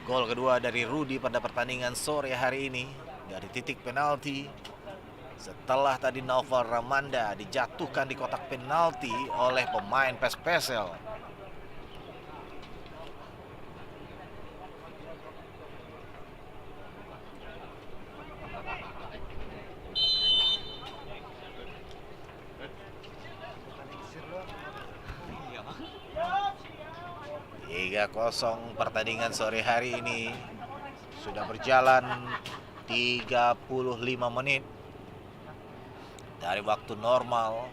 Gol kedua dari Rudy pada pertandingan sore hari ini dari titik penalti. Setelah tadi Novel Ramanda dijatuhkan di kotak penalti oleh pemain PES Pesel. Tiga 0 pertandingan sore hari ini sudah berjalan 35 menit dari waktu normal.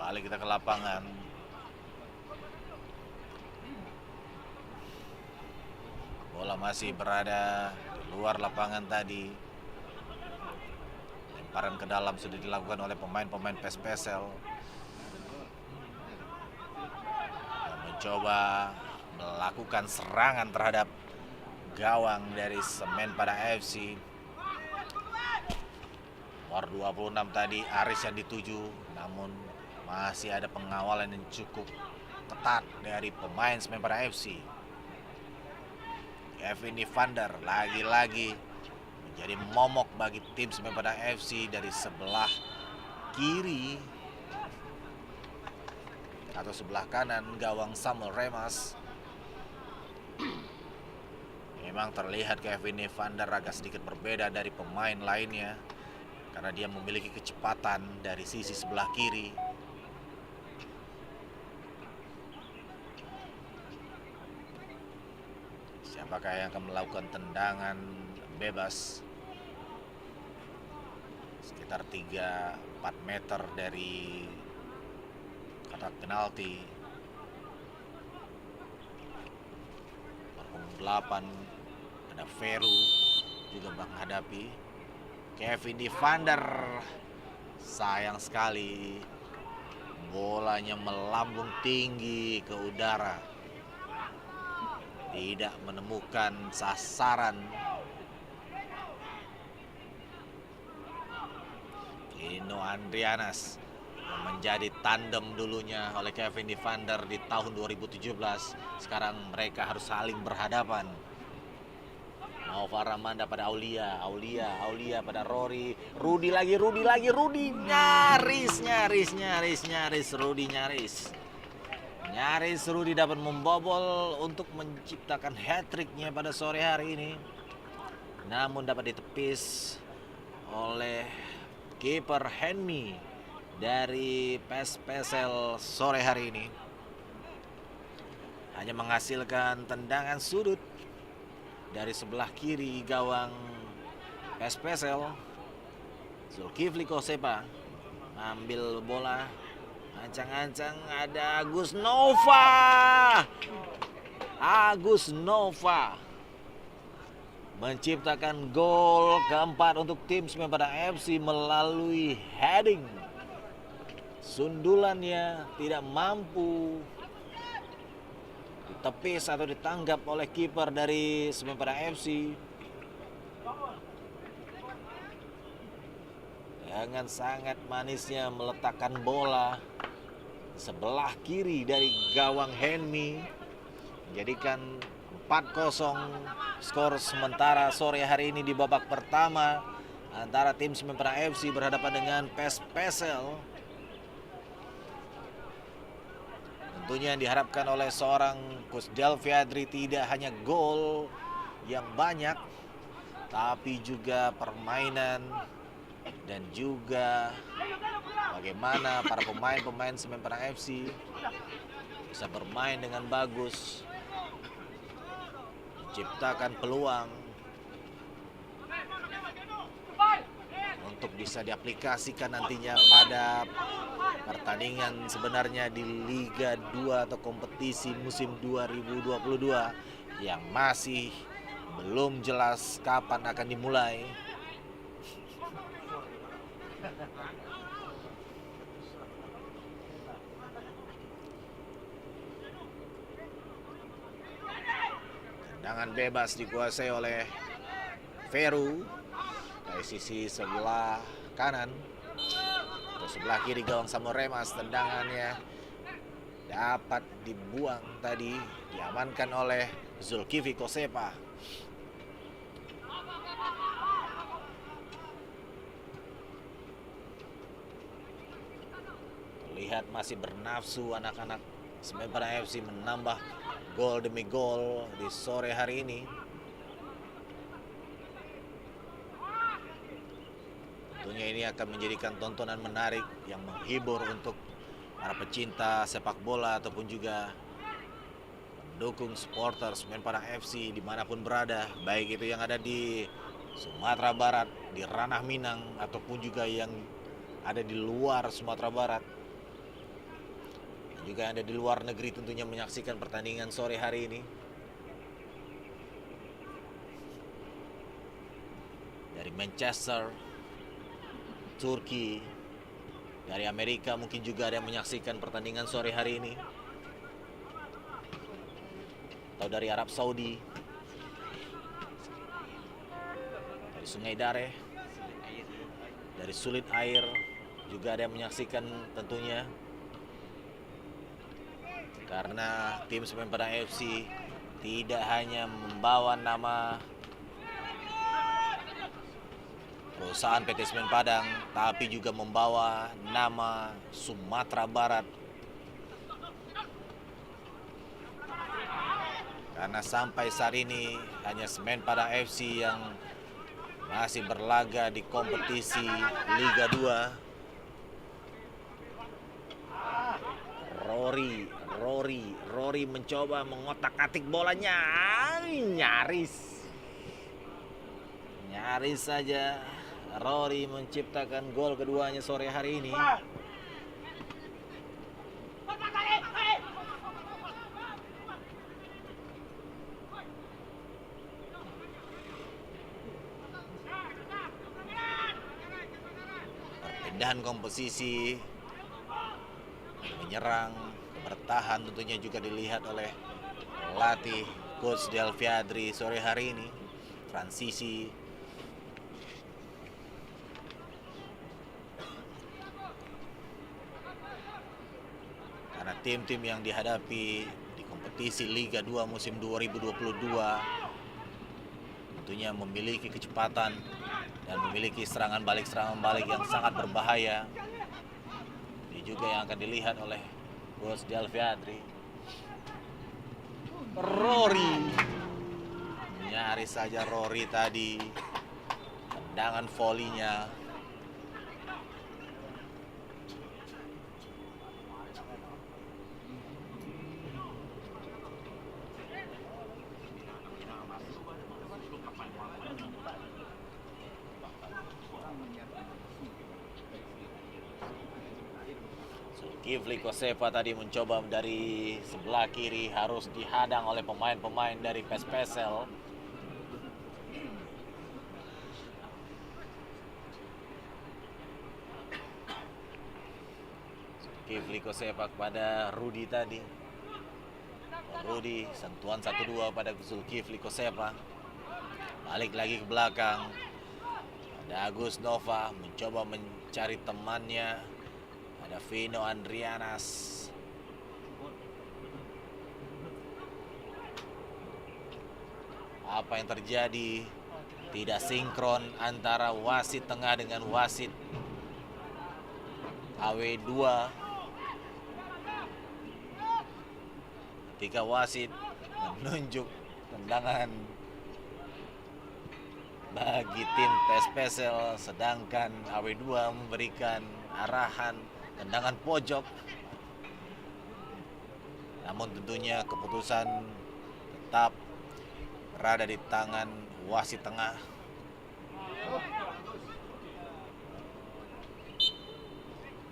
Balik kita ke lapangan. Bola masih berada di luar lapangan tadi. Lemparan ke dalam sudah dilakukan oleh pemain-pemain PES Pesel. Yang mencoba melakukan serangan terhadap gawang dari Semen Padang FC. Nomor 26 tadi Aris yang dituju, namun masih ada pengawalan yang cukup ketat dari pemain Semen Padang FC. Kevin Evander lagi-lagi menjadi momok bagi tim Semen Padang FC dari sebelah kiri atau sebelah kanan gawang Samuel Remas. Memang terlihat Kevin Evander agak sedikit berbeda dari pemain lainnya karena dia memiliki kecepatan dari sisi sebelah kiri. Siapakah yang akan melakukan tendangan bebas sekitar 3-4 meter dari kotak penalti. Nomor 8 ada Veru juga menghadapi Kevin Evander. Sayang sekali bolanya melambung tinggi ke udara, tidak menemukan sasaran. Ino Andrianas yang menjadi tandem dulunya oleh Kevin Evander di tahun 2017. Sekarang mereka harus saling berhadapan. Nova Ramanda pada Aulia pada Rory. Rudy lagi. Nyaris Rudy nyaris. Rudy dapat membobol untuk menciptakan hat-tricknya pada sore hari ini. Namun dapat ditepis oleh kiper Henmi dari PES Pesel sore hari ini. Hanya menghasilkan tendangan sudut dari sebelah kiri gawang PES Pesel. Zulkifli Kosepa ambil bola. Ancang-ancang ada Agus Nova menciptakan gol keempat untuk tim Semen Padang FC melalui heading. Sundulannya tidak mampu ditepis atau ditanggap oleh kiper dari Semen Padang FC. Dengan sangat manisnya meletakkan bola sebelah kiri dari gawang Henmi, menjadikan 4-0 skor sementara sore hari ini di babak pertama antara tim Semen Padang FC berhadapan dengan PES Pesel. Tentunya yang diharapkan oleh seorang Coach Delviadri tidak hanya gol yang banyak, tapi juga permainan dan juga bagaimana para pemain-pemain Semen Padang FC bisa bermain dengan bagus, menciptakan peluang untuk bisa diaplikasikan nantinya pada pertandingan sebenarnya di Liga 2 atau kompetisi musim 2022 yang masih belum jelas kapan akan dimulai. Tendangan bebas dikuasai oleh Veru dari sisi sebelah kanan atau sebelah kiri gawang Samoremas. Tendangannya dapat dibuang tadi, diamankan oleh Zulkifli Kosepa. Terlihat masih bernafsu anak-anak Semen Padang FC menambah gol demi gol di sore hari ini. Tentunya ini akan menjadikan tontonan menarik yang menghibur untuk para pecinta sepak bola ataupun juga pendukung supporter Semen Padang FC dimanapun berada, baik itu yang ada di Sumatera Barat, di ranah Minang, ataupun juga yang ada di luar Sumatera Barat, juga yang ada di luar negeri tentunya menyaksikan pertandingan sore hari ini. Dari Manchester, Turki, dari Amerika mungkin juga ada yang menyaksikan pertandingan sore hari ini, atau dari Arab Saudi, dari Sungai Dareh, dari Sulit Air juga ada yang menyaksikan tentunya. Karena tim Semen Padang FC tidak hanya membawa nama perusahaan PT Semen Padang, tapi juga membawa nama Sumatera Barat. Karena sampai saat ini hanya Semen Padang FC yang masih berlaga di kompetisi Liga 2. Rory mencoba mengotak-atik bolanya, nyaris saja Rory menciptakan gol keduanya sore hari ini. Perpindahan komposisi, menyerang, bertahan tentunya juga dilihat oleh pelatih Coach Delviadri sore hari ini. Transisi, karena tim-tim yang dihadapi di kompetisi Liga 2 musim 2022 tentunya memiliki kecepatan dan memiliki serangan balik yang sangat berbahaya. Ini juga yang akan dilihat oleh Coach Delviadri. Rory, nyaris saja Rory tadi, tendangan volinya. Zulkifli Kosepa tadi mencoba dari sebelah kiri, harus dihadang oleh pemain-pemain dari PES Pesel. Zulkifli Kosepa kepada Rudi tadi. Rudi sentuhan 1-2 pada Zulkifli Kosepa. Balik lagi ke belakang. Ada Agus Nova mencoba mencari temannya. Ada Vino Andrianas. Apa yang terjadi? Tidak sinkron antara wasit tengah dengan wasit AW2. Ketika wasit menunjuk tendangan bagi tim PES Pesel, sedangkan AW2 memberikan arahan tendangan pojok. Namun tentunya keputusan tetap berada di tangan wasit tengah.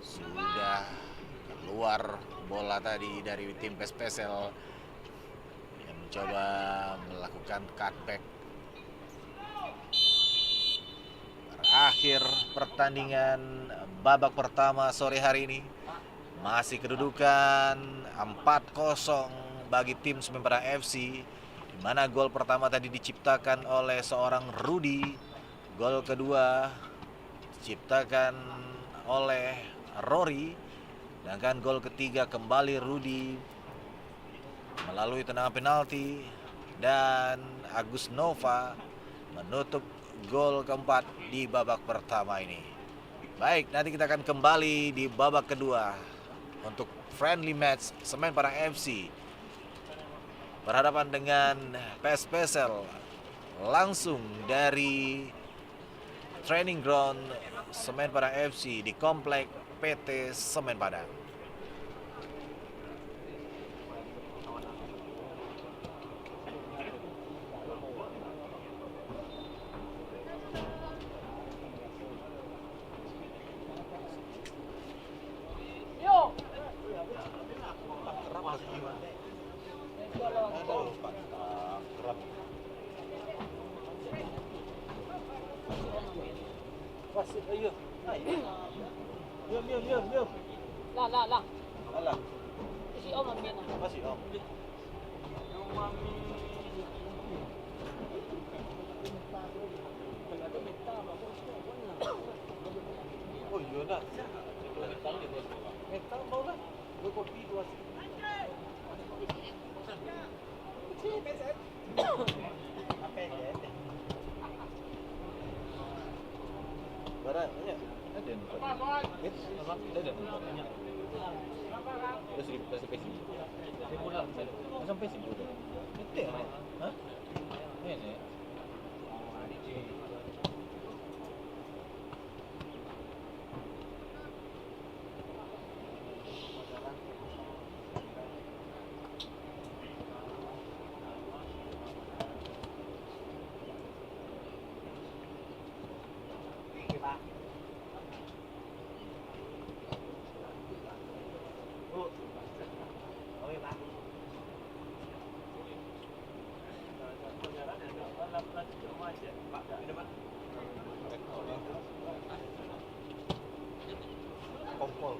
Sudah keluar bola tadi dari tim PES Pesel yang mencoba melakukan cutback. Berakhir pertandingan babak pertama sore hari ini. Masih kedudukan 4-0 bagi tim Semen Padang FC, di mana gol pertama tadi diciptakan oleh seorang Rudy, gol kedua diciptakan oleh Rory, sedangkan gol ketiga kembali Rudy melalui tendangan penalti, dan Agus Nova menutup gol keempat di babak pertama ini. Baik, nanti kita akan kembali di babak kedua untuk friendly match Semen Padang FC berhadapan dengan PS Pesel langsung dari training ground Semen Padang FC di komplek PT Semen Padang. Lah. Si Om ambil. Masih Om. Oh iya dah. Metal mau lah. Dua kopi dua. Apa ya? Barat banyak. Ada nih. Apa? Ada. Terus sampai sini. Sampai sini dulu. Betul. Hah? Ini. Kompol.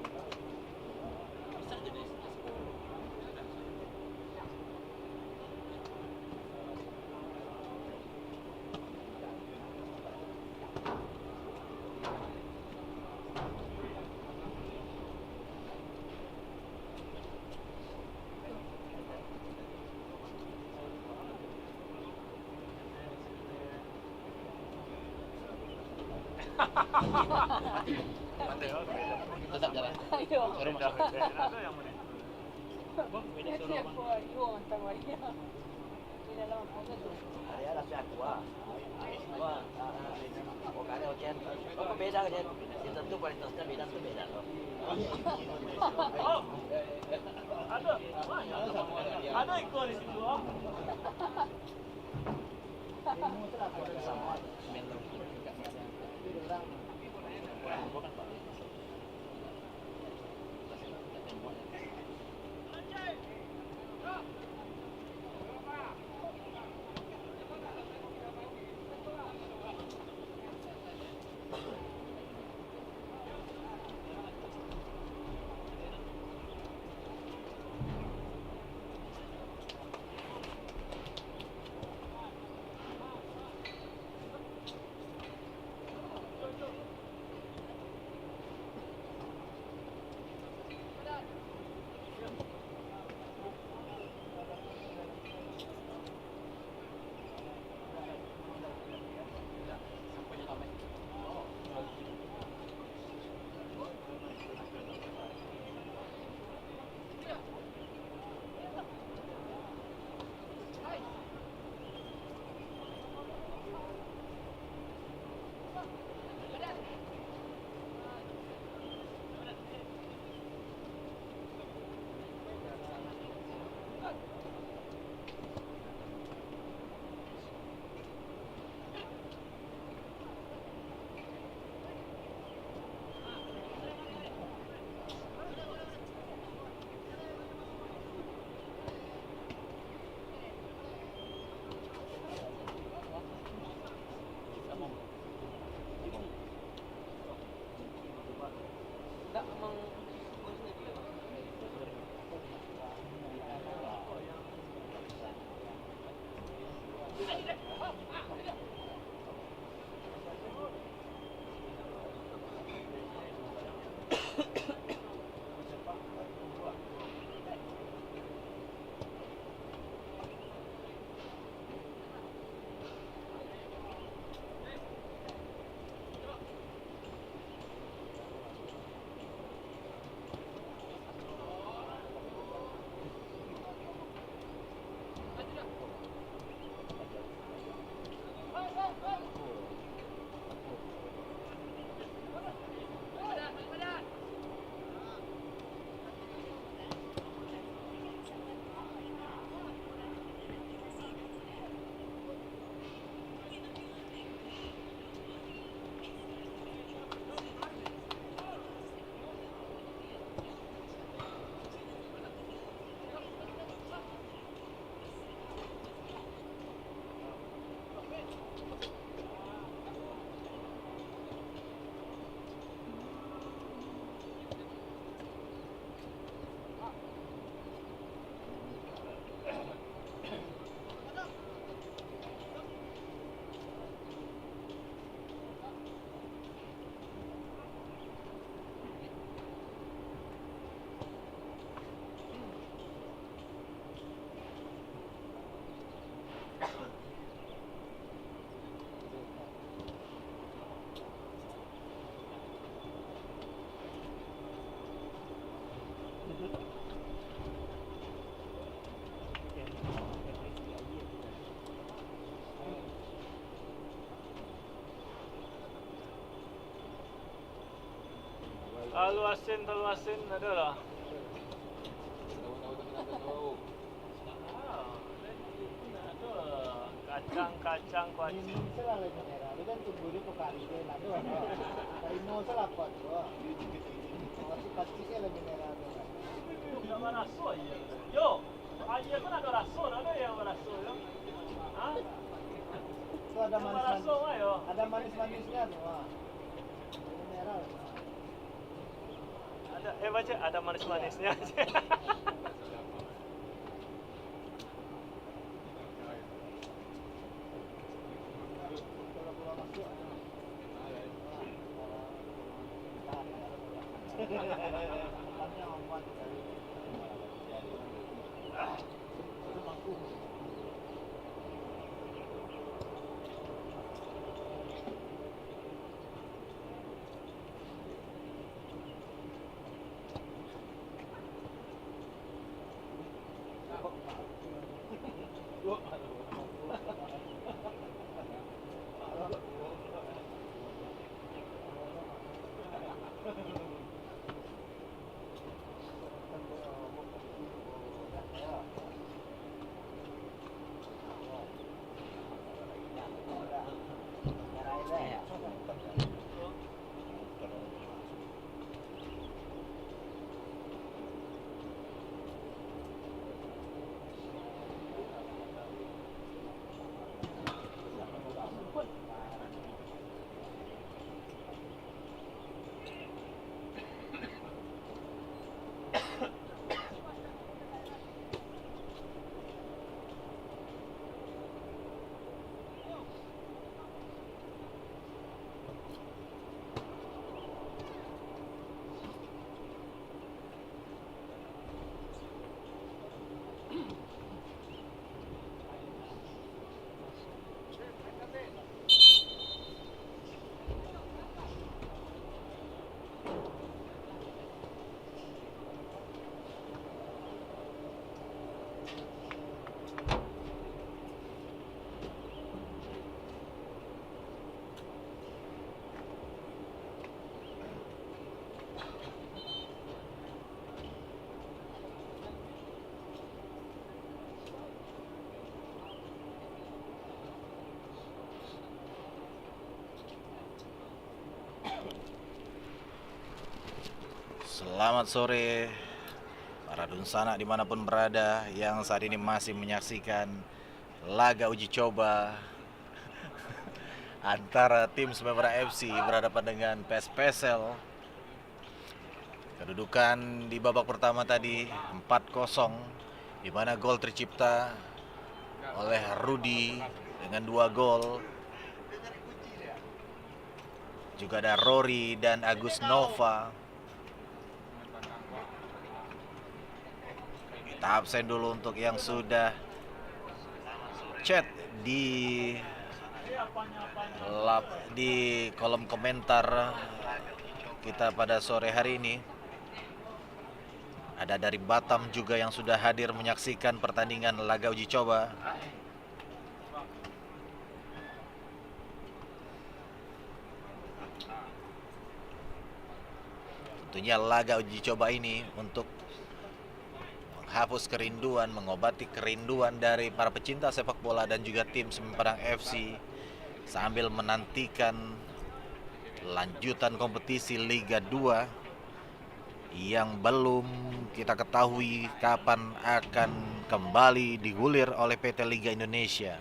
Tetap jalan. Ayo. Sorong dah. Ada rasa kuah. Wah, oh kada ochen. Oh beda kan. Kita tu kualitasnya beda tu beda loh. Ada ikut di situ. telur asin ada lah. Kacang kuaci. Yo, aja kan ada raso, ada yang raso ya. Hah? Itu ada Raso ayo. ada manis-manisnya tuh. Wah. Mineral. Ada baca ada manis-manisnya. Selamat sore para Dunsana dimanapun berada yang saat ini masih menyaksikan laga uji coba antara tim Semen FC berhadapan dengan PSPSL. Kedudukan di babak pertama tadi 4-0, di mana gol tercipta oleh Rudi dengan 2 gol. Juga ada Rory dan Agus Nova. Kita absen dulu untuk yang sudah chat di kolom komentar kita pada sore hari ini. Ada dari Batam juga yang sudah hadir menyaksikan pertandingan laga uji coba. Tentunya laga uji coba ini untuk menghapus kerinduan, mengobati kerinduan dari para pecinta sepak bola dan juga tim Semen Padang FC sambil menantikan lanjutan kompetisi Liga 2 yang belum kita ketahui kapan akan kembali digulir oleh PT Liga Indonesia.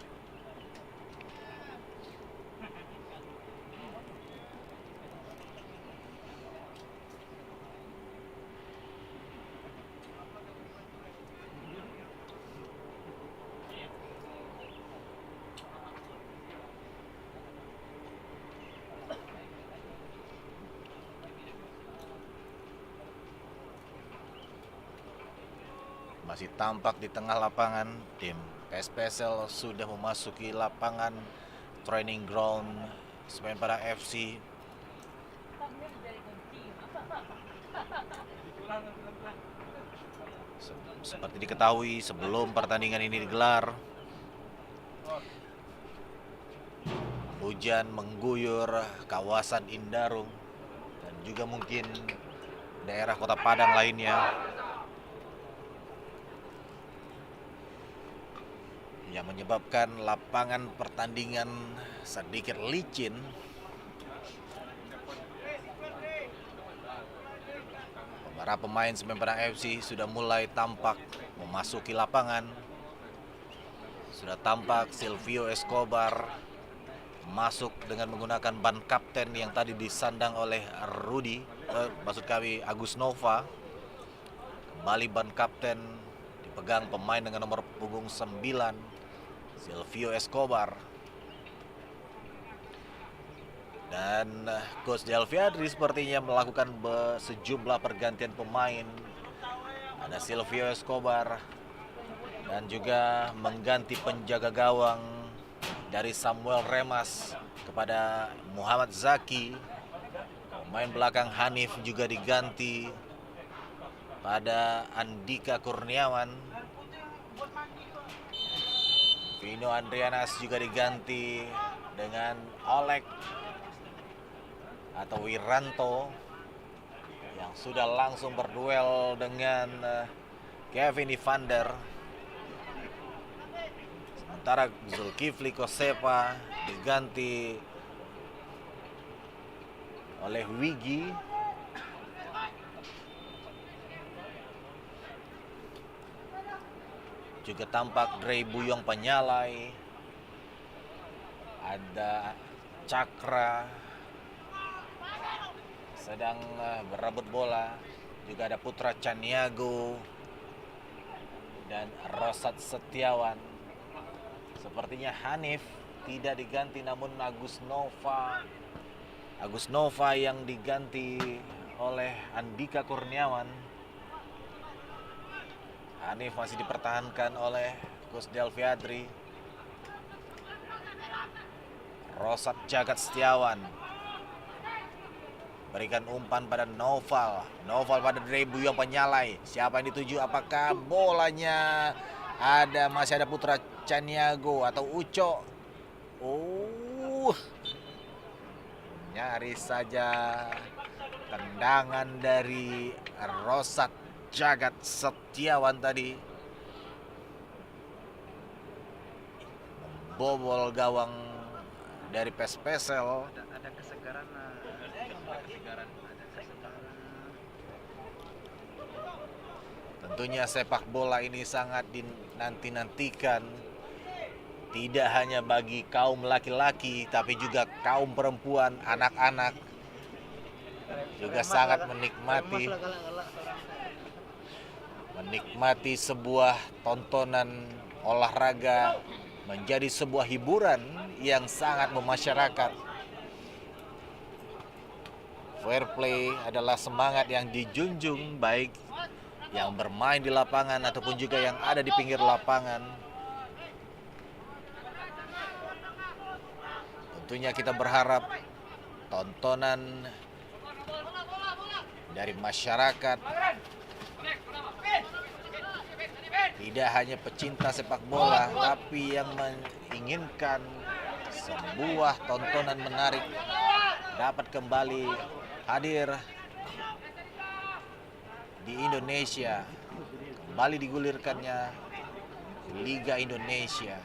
Masih tampak di tengah lapangan, tim PSPSL sudah memasuki lapangan training ground Semen Padang FC. Seperti diketahui sebelum pertandingan ini digelar, hujan mengguyur kawasan Indarung dan juga mungkin daerah Kota Padang lainnya yang menyebabkan lapangan pertandingan sedikit licin. Para pemain Semen Padang FC sudah mulai tampak memasuki lapangan. Sudah tampak Silvio Escobar masuk dengan menggunakan ban kapten yang tadi disandang oleh Agus Nova. Kembali ban kapten dipegang pemain dengan nomor punggung 9, Silvio Escobar. Dan Coach Delviadri sepertinya melakukan sejumlah pergantian pemain. Ada Silvio Escobar dan juga mengganti penjaga gawang dari Samuel Remas kepada Muhammad Zaki. Pemain belakang Hanif juga diganti pada Andika Kurniawan. Vino Andrianas juga diganti dengan Oleg atau Wiranto yang sudah langsung berduel dengan Kevin Evander. Sementara Zulkifli Kosepa diganti oleh Wigi. Juga tampak Dre Buyong Penyalai. Ada Cakra sedang berebut bola. Juga ada Putra Caniago dan Rosat Setiawan. Sepertinya Hanif tidak diganti, namun Agus Nova yang diganti oleh Andika Kurniawan. Hanif masih dipertahankan oleh Coach Delviadri. Rosat Jagat Setiawan berikan umpan pada Noval pada Dre Buyong Penyalai. Siapa yang dituju? Apakah bolanya masih ada Putra Caniago atau Uco? Nyaris saja tendangan dari Rosat Jagat Setiawan tadi membobol gawang dari Pespesel. Ada kesegaran. Tentunya sepak bola ini sangat dinanti-nantikan, tidak hanya bagi kaum laki-laki tapi juga kaum perempuan, anak-anak juga sangat menikmati sebuah tontonan olahraga menjadi sebuah hiburan yang sangat memasyarakat. Fair play adalah semangat yang dijunjung, baik yang bermain di lapangan ataupun juga yang ada di pinggir lapangan. Tentunya kita berharap tontonan dari masyarakat, tidak hanya pecinta sepak bola, tapi yang menginginkan sebuah tontonan menarik dapat kembali hadir di Indonesia, kembali digulirkannya Liga Indonesia.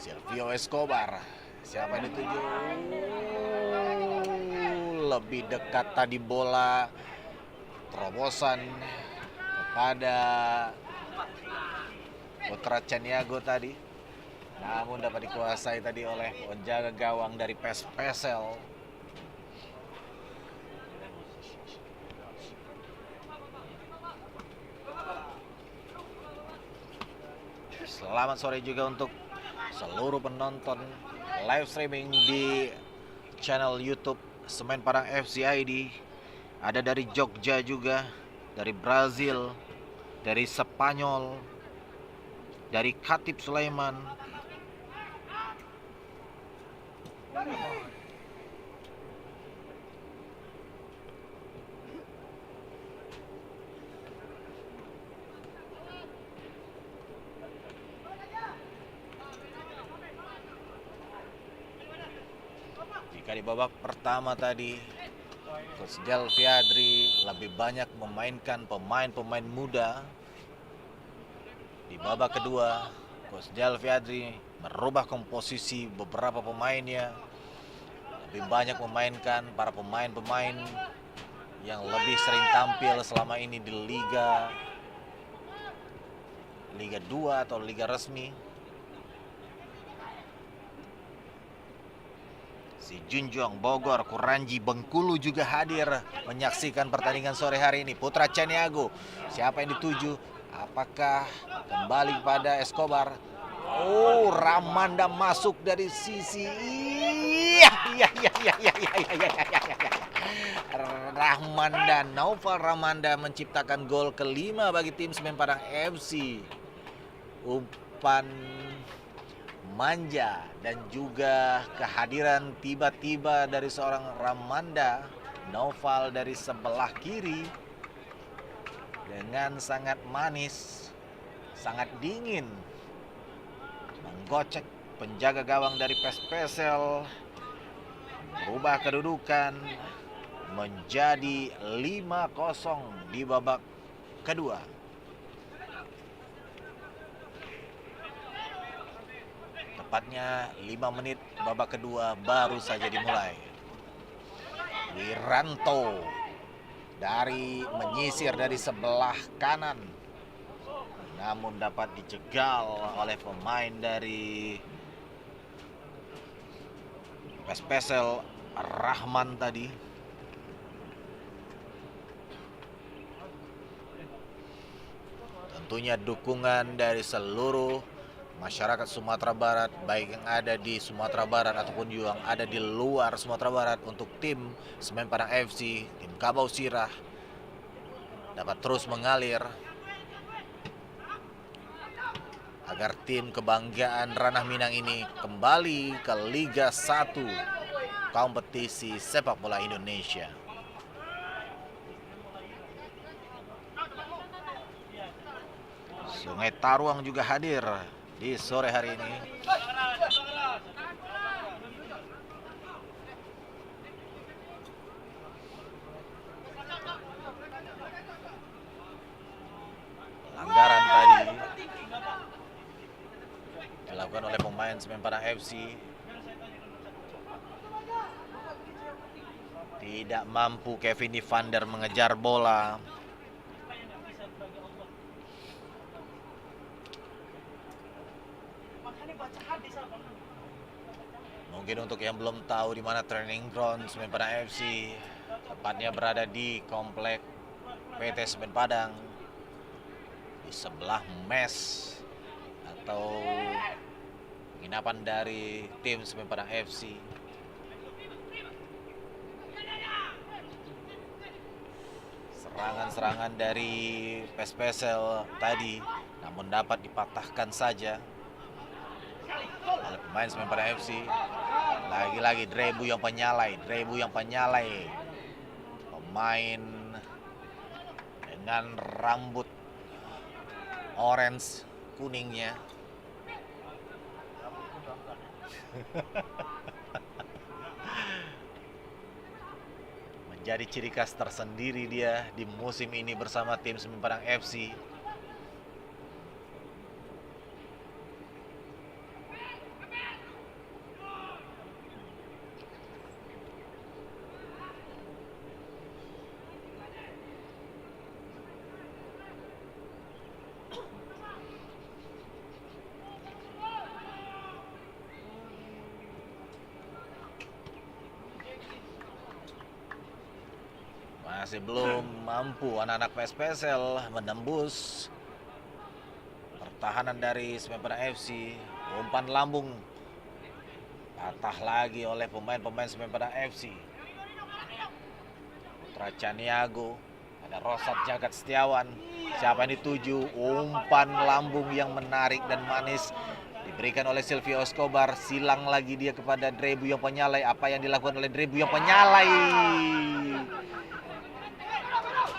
Silvio Escobar, siapa yang dituju? Lebih dekat tadi bola, terobosan kepada Putra Caniago tadi, namun dapat dikuasai tadi oleh penjaga gawang dari Pespesel. Selamat sore juga untuk seluruh penonton live streaming di channel YouTube Semen Padang FC ID. Ada dari Jogja juga, dari Brazil, dari Spanyol, dari Khatib Sulaiman. Jika di babak pertama tadi Coach Del Fiadri lebih banyak memainkan pemain-pemain muda, di babak kedua Coach Del Fiadri merubah komposisi beberapa pemainnya, lebih banyak memainkan para pemain-pemain yang lebih sering tampil selama ini di Liga 2 atau Liga resmi. Si Junjong, Bogor, Kuranji, Bengkulu juga hadir menyaksikan pertandingan sore hari ini. Putra Caniago, siapa yang dituju? Apakah kembali pada Escobar? Oh, Ramanda masuk dari sisi. Rahmanda, Naufal Ramanda menciptakan gol kelima bagi tim Semen Padang FC. Umpan manja dan juga kehadiran tiba-tiba dari seorang Ramanda Naufal dari sebelah kiri dengan sangat manis, sangat dingin, menggocek penjaga gawang dari PSPSL, berubah kedudukan menjadi 5-0 di babak kedua. Tepatnya 5 menit babak kedua baru saja dimulai. Wiranto menyisir dari sebelah kanan, namun dapat dijegal oleh pemain dari PSPSL Rahman tadi. Tentunya dukungan dari seluruh masyarakat Sumatera Barat, baik yang ada di Sumatera Barat ataupun juga yang ada di luar Sumatera Barat, untuk tim Semen Padang FC, tim Kabau Sirah dapat terus mengalir agar tim kebanggaan Ranah Minang ini kembali ke Liga 1 kompetisi sepak bola Indonesia. Sungai Taruang juga hadir di sore hari ini. Pelanggaran tadi dilakukan oleh pemain Semen Padang FC. Tidak mampu Kevin Ivander mengejar bola. Mungkin untuk yang belum tahu di mana training ground Semen Padang FC, tepatnya berada di komplek PT Semen Padang, di sebelah mes atau penginapan dari tim Semen Padang FC. Serangan-serangan dari PSPSL tadi namun dapat dipatahkan saja oleh pemain Semen Padang FC. Lagi-lagi Drebu yang penyalai. Pemain dengan rambut orange kuningnya. Menjadi ciri khas tersendiri dia di musim ini bersama tim Semen Padang FC. Masih belum mampu anak-anak PSPSL menembus pertahanan dari Semen Padang FC. Umpan lambung patah lagi oleh pemain-pemain Semen Padang FC. Putra Caniago, ada Rosat Jagat Setiawan. Siapa yang dituju? Umpan lambung yang menarik dan manis diberikan oleh Silvio Escobar. Silang lagi dia kepada Drebu yang penyalai. Apa yang dilakukan oleh Drebu yang penyalai?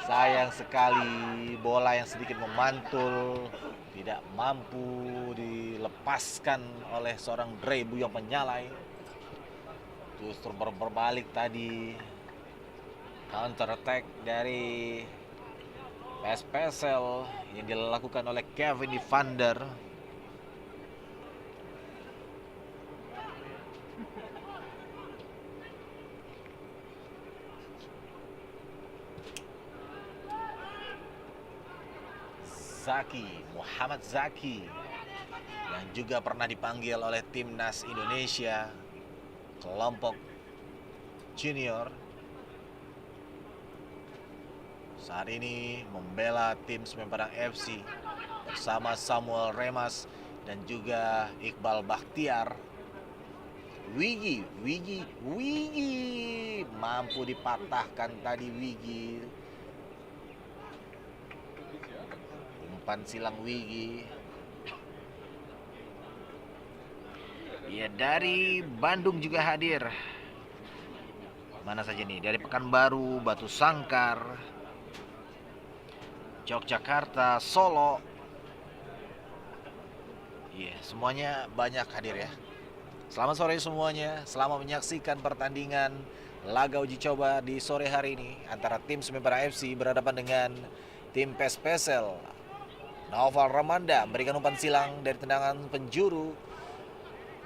Sayang sekali, bola yang sedikit memantul tidak mampu dilepaskan oleh seorang Drebu yang penyalai. Justru berbalik tadi. Counter attack dari PSPSL yang dilakukan oleh Kevin Evander. Zaki, Muhammad Zaki, yang juga pernah dipanggil oleh timnas Indonesia kelompok junior, saat ini membela tim Semen Padang FC bersama Samuel Remas dan juga Iqbal Bakhtiar. Wigi mampu dipatahkan tadi. Wigi, umpan silang Wigi. Ya, dari Bandung juga hadir. Mana saja nih? Dari Pekanbaru, Batu Sangkar, Yogyakarta, Solo. Iya, semuanya banyak hadir ya. Selamat sore semuanya. Selamat menyaksikan pertandingan laga uji coba di sore hari ini antara tim Semen Padang FC berhadapan dengan tim PSPSL. Naufal Ramanda memberikan umpan silang dari tendangan penjuru,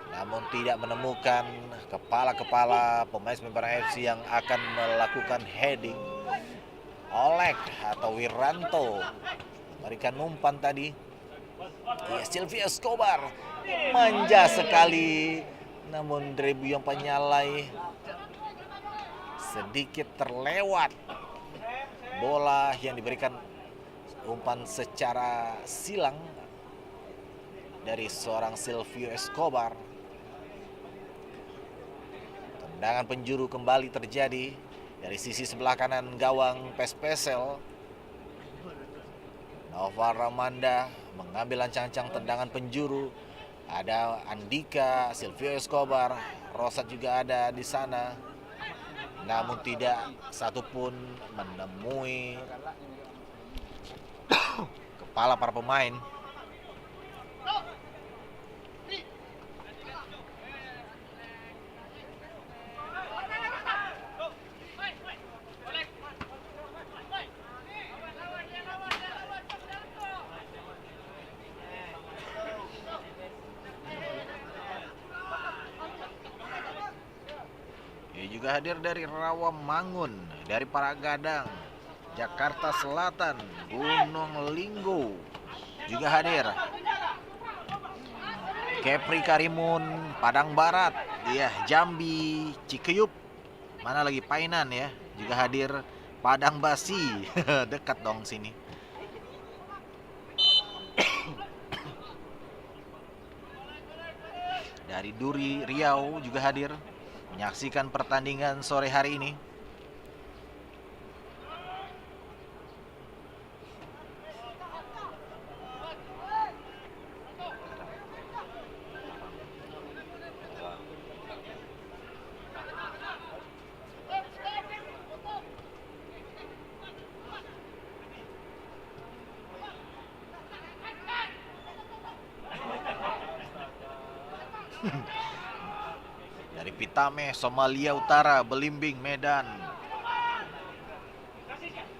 namun tidak menemukan kepala-kepala pemain Semen Padang FC yang akan melakukan heading. Oleg atau Wiranto memberikan umpan tadi. Ya, Silvio Escobar manja sekali, namun Drebu yang penyalai sedikit terlewat bola yang diberikan umpan secara silang dari seorang Silvio Escobar. Tendangan penjuru kembali terjadi dari sisi sebelah kanan gawang PSPSL. Nova Ramanda mengambil ancang-ancang tendangan penjuru. Ada Andika, Silvio Escobar, Rosat juga ada di sana. Namun tidak satupun menemui kepala para pemain. Juga hadir dari Rawamangun, dari Paragadang, Jakarta Selatan, Gunung Linggo juga hadir. Kepri Karimun, Padang Barat, ya, Jambi, Cikeyup, mana lagi Painan ya, juga hadir. Padang Basi, dekat dong sini. Dari Duri, Riau juga hadir menyaksikan pertandingan sore hari ini. Dari Pitame, Somalia Utara, Belimbing, Medan,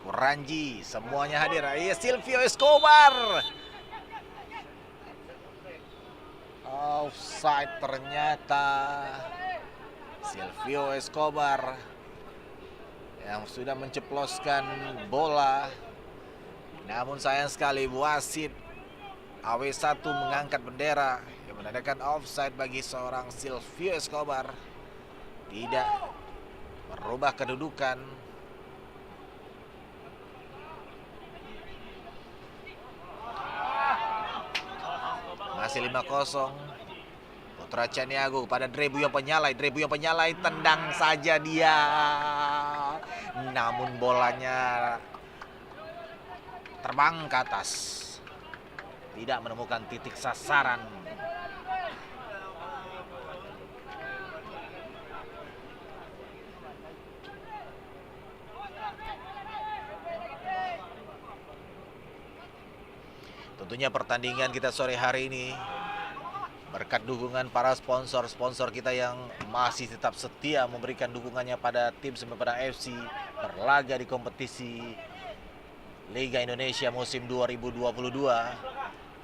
Kuranji, semuanya hadir. Iya, Silvio Escobar. Offside ternyata. Silvio Escobar yang sudah menceploskan bola. Namun sayang sekali wasit AW1 mengangkat bendera yang menandakan offside bagi seorang Silvio Escobar. Tidak merubah kedudukan. Masih 5-0. Putra Caniago kepada Drebu yang penyalai. Drebu yang penyalai, tendang saja dia. Namun bolanya terbang ke atas. Tidak menemukan titik sasaran. Tentunya pertandingan kita sore hari ini Berkat dukungan para sponsor-sponsor kita yang masih tetap setia memberikan dukungannya pada tim Semen Padang FC berlaga di kompetisi Liga Indonesia musim 2022.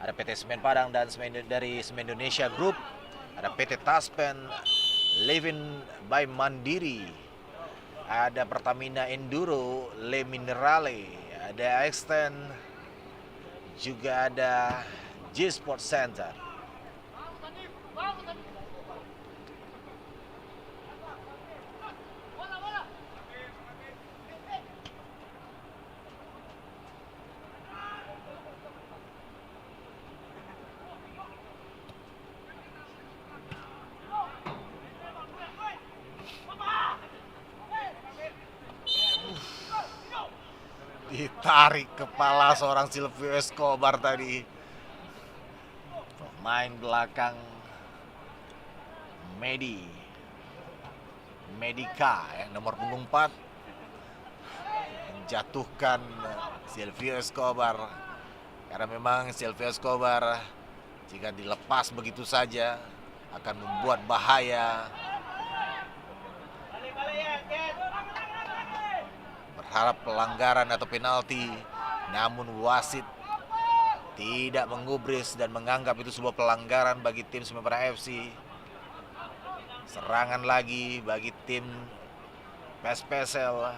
Ada PT Semen Padang dan dari Semen Indonesia Group, ada PT Taspen, Living by Mandiri, ada Pertamina Enduro, Le Minerale, ada Extend, juga ada G Sport Center. Ditarik kepala seorang Silvio Escobar tadi. Pemain belakang Medika yang nomor punggung 4 menjatuhkan Silvio Escobar. Karena memang Silvio Escobar jika dilepas begitu saja akan membuat bahaya. Berharap pelanggaran atau penalti, namun wasit tidak menggubris dan menganggap itu sebuah pelanggaran bagi tim Semen Padang FC. Serangan lagi bagi tim PSPSL.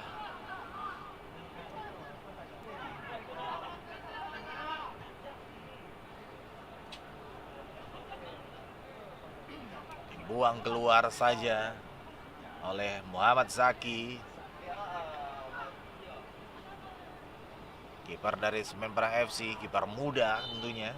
Dibuang keluar saja oleh Muhammad Zaki, kiper dari Semen Padang FC, kiper muda tentunya.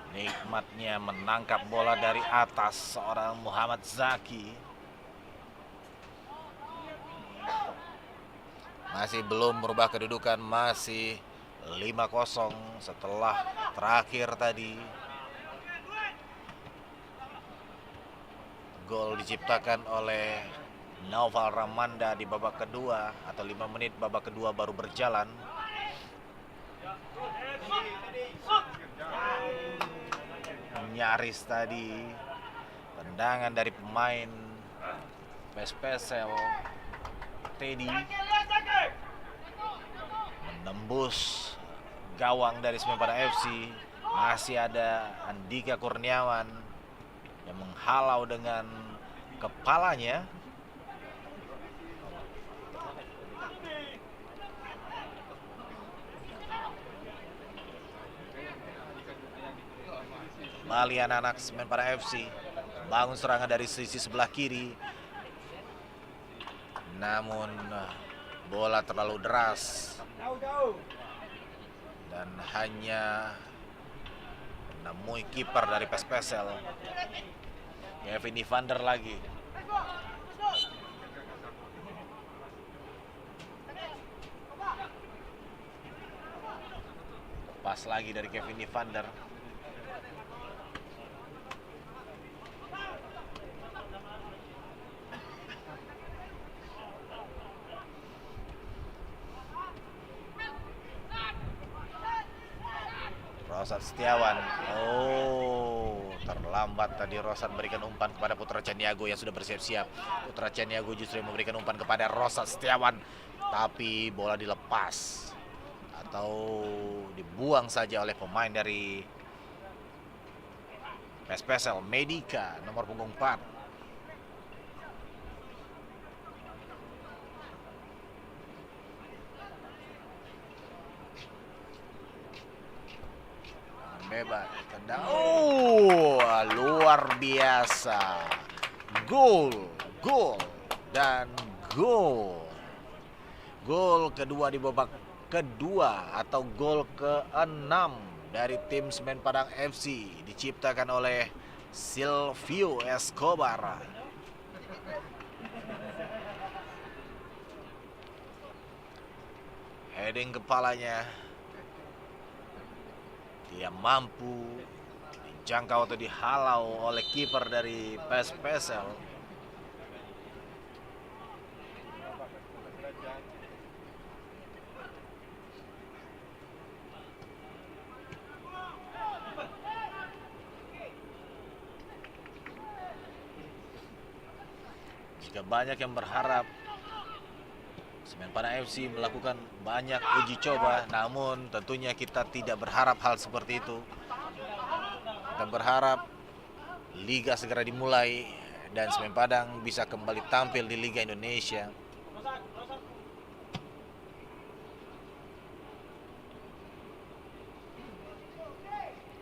Nikmatnya menangkap bola dari atas seorang Muhammad Zaki. Masih belum merubah kedudukan, masih 5-0 setelah terakhir tadi. Gol diciptakan oleh Naufal Ramanda di babak kedua atau 5 menit babak kedua baru berjalan. Nyaris tadi tendangan dari pemain PSPSL Teddy menembus gawang dari Semen Padang FC. Masih ada Andika Kurniawan yang menghalau dengan kepalanya. Kembali anak-anak Semen Padang FC bangun serangan dari sisi sebelah kiri, namun bola terlalu deras dan hanya menemui kiper dari PSPSL, Kevin Evander lagi. Pas lagi dari Kevin Evander. Rosad Setiawan. Oh, terlambat tadi Rosad berikan umpan kepada Putra Caniago yang sudah bersiap-siap. Putra Caniago justru memberikan umpan kepada Rosad Setiawan, tapi bola dilepas atau dibuang saja oleh pemain dari PSPSL, Medika nomor punggung 4. Bebas tendang. Oh, luar biasa. Gol dan gol. Gol kedua di babak kedua atau gol ke-6 dari tim Semen Padang FC diciptakan oleh Silvio Escobar. Heading kepalanya. Dia mampu dijangkau atau dihalau oleh kiper dari PSPSL. Jika banyak yang berharap Semen Padang FC melakukan banyak uji coba, namun tentunya kita tidak berharap hal seperti itu. Kita berharap liga segera dimulai dan Semen Padang bisa kembali tampil di Liga Indonesia.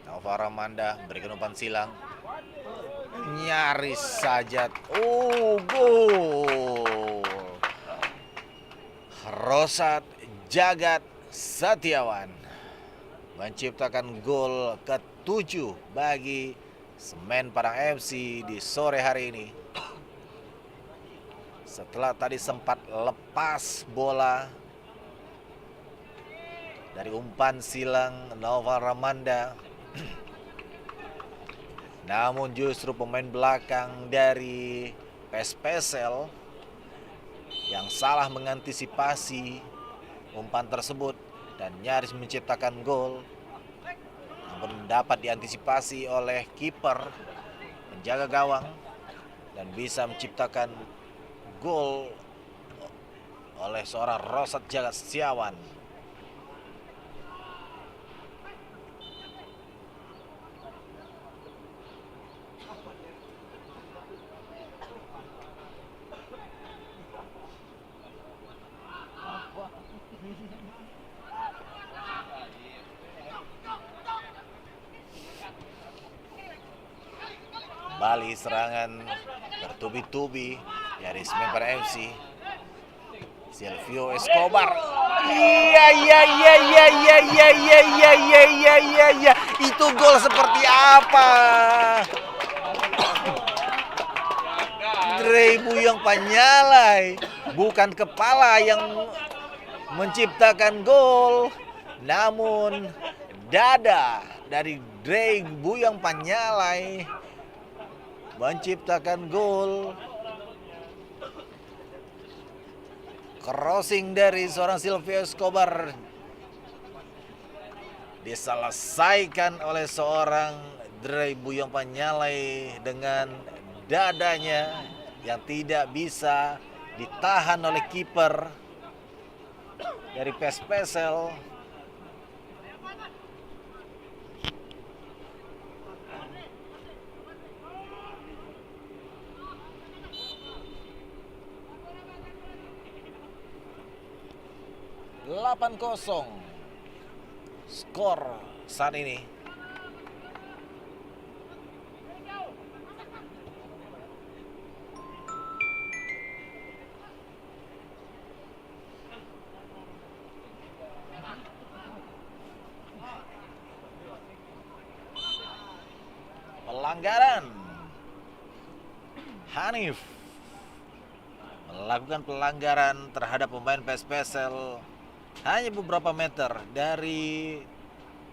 Nova Ramanda berikan umpan silang. Nyaris saja. Oh, gol. Rosat Jagat Setiawan menciptakan gol ke-7 bagi Semen Padang FC di sore hari ini. Setelah tadi sempat lepas bola dari umpan silang Nova Ramanda, namun justru pemain belakang dari PSPSL yang salah mengantisipasi umpan tersebut dan nyaris menciptakan gol, namun dapat diantisipasi oleh kiper penjaga gawang dan bisa menciptakan gol oleh seorang Rosat Jagat Setiawan. Kembali serangan bertubi-tubi dari Semen Padang FC. Silvio Escobar. Iya. Itu gol seperti apa? Dre Buyong Panyalai, bukan kepala yang menciptakan gol, namun dada dari Dre Buyong Panyalai menciptakan gol. Crossing dari seorang Silvio Escobar diselesaikan oleh seorang Dre Buyong Panyalai dengan dadanya yang tidak bisa ditahan oleh kiper dari PSPSL. (8-0) skor saat ini. Pelanggaran. Hanif melakukan pelanggaran terhadap pemain PSPSL hanya beberapa meter dari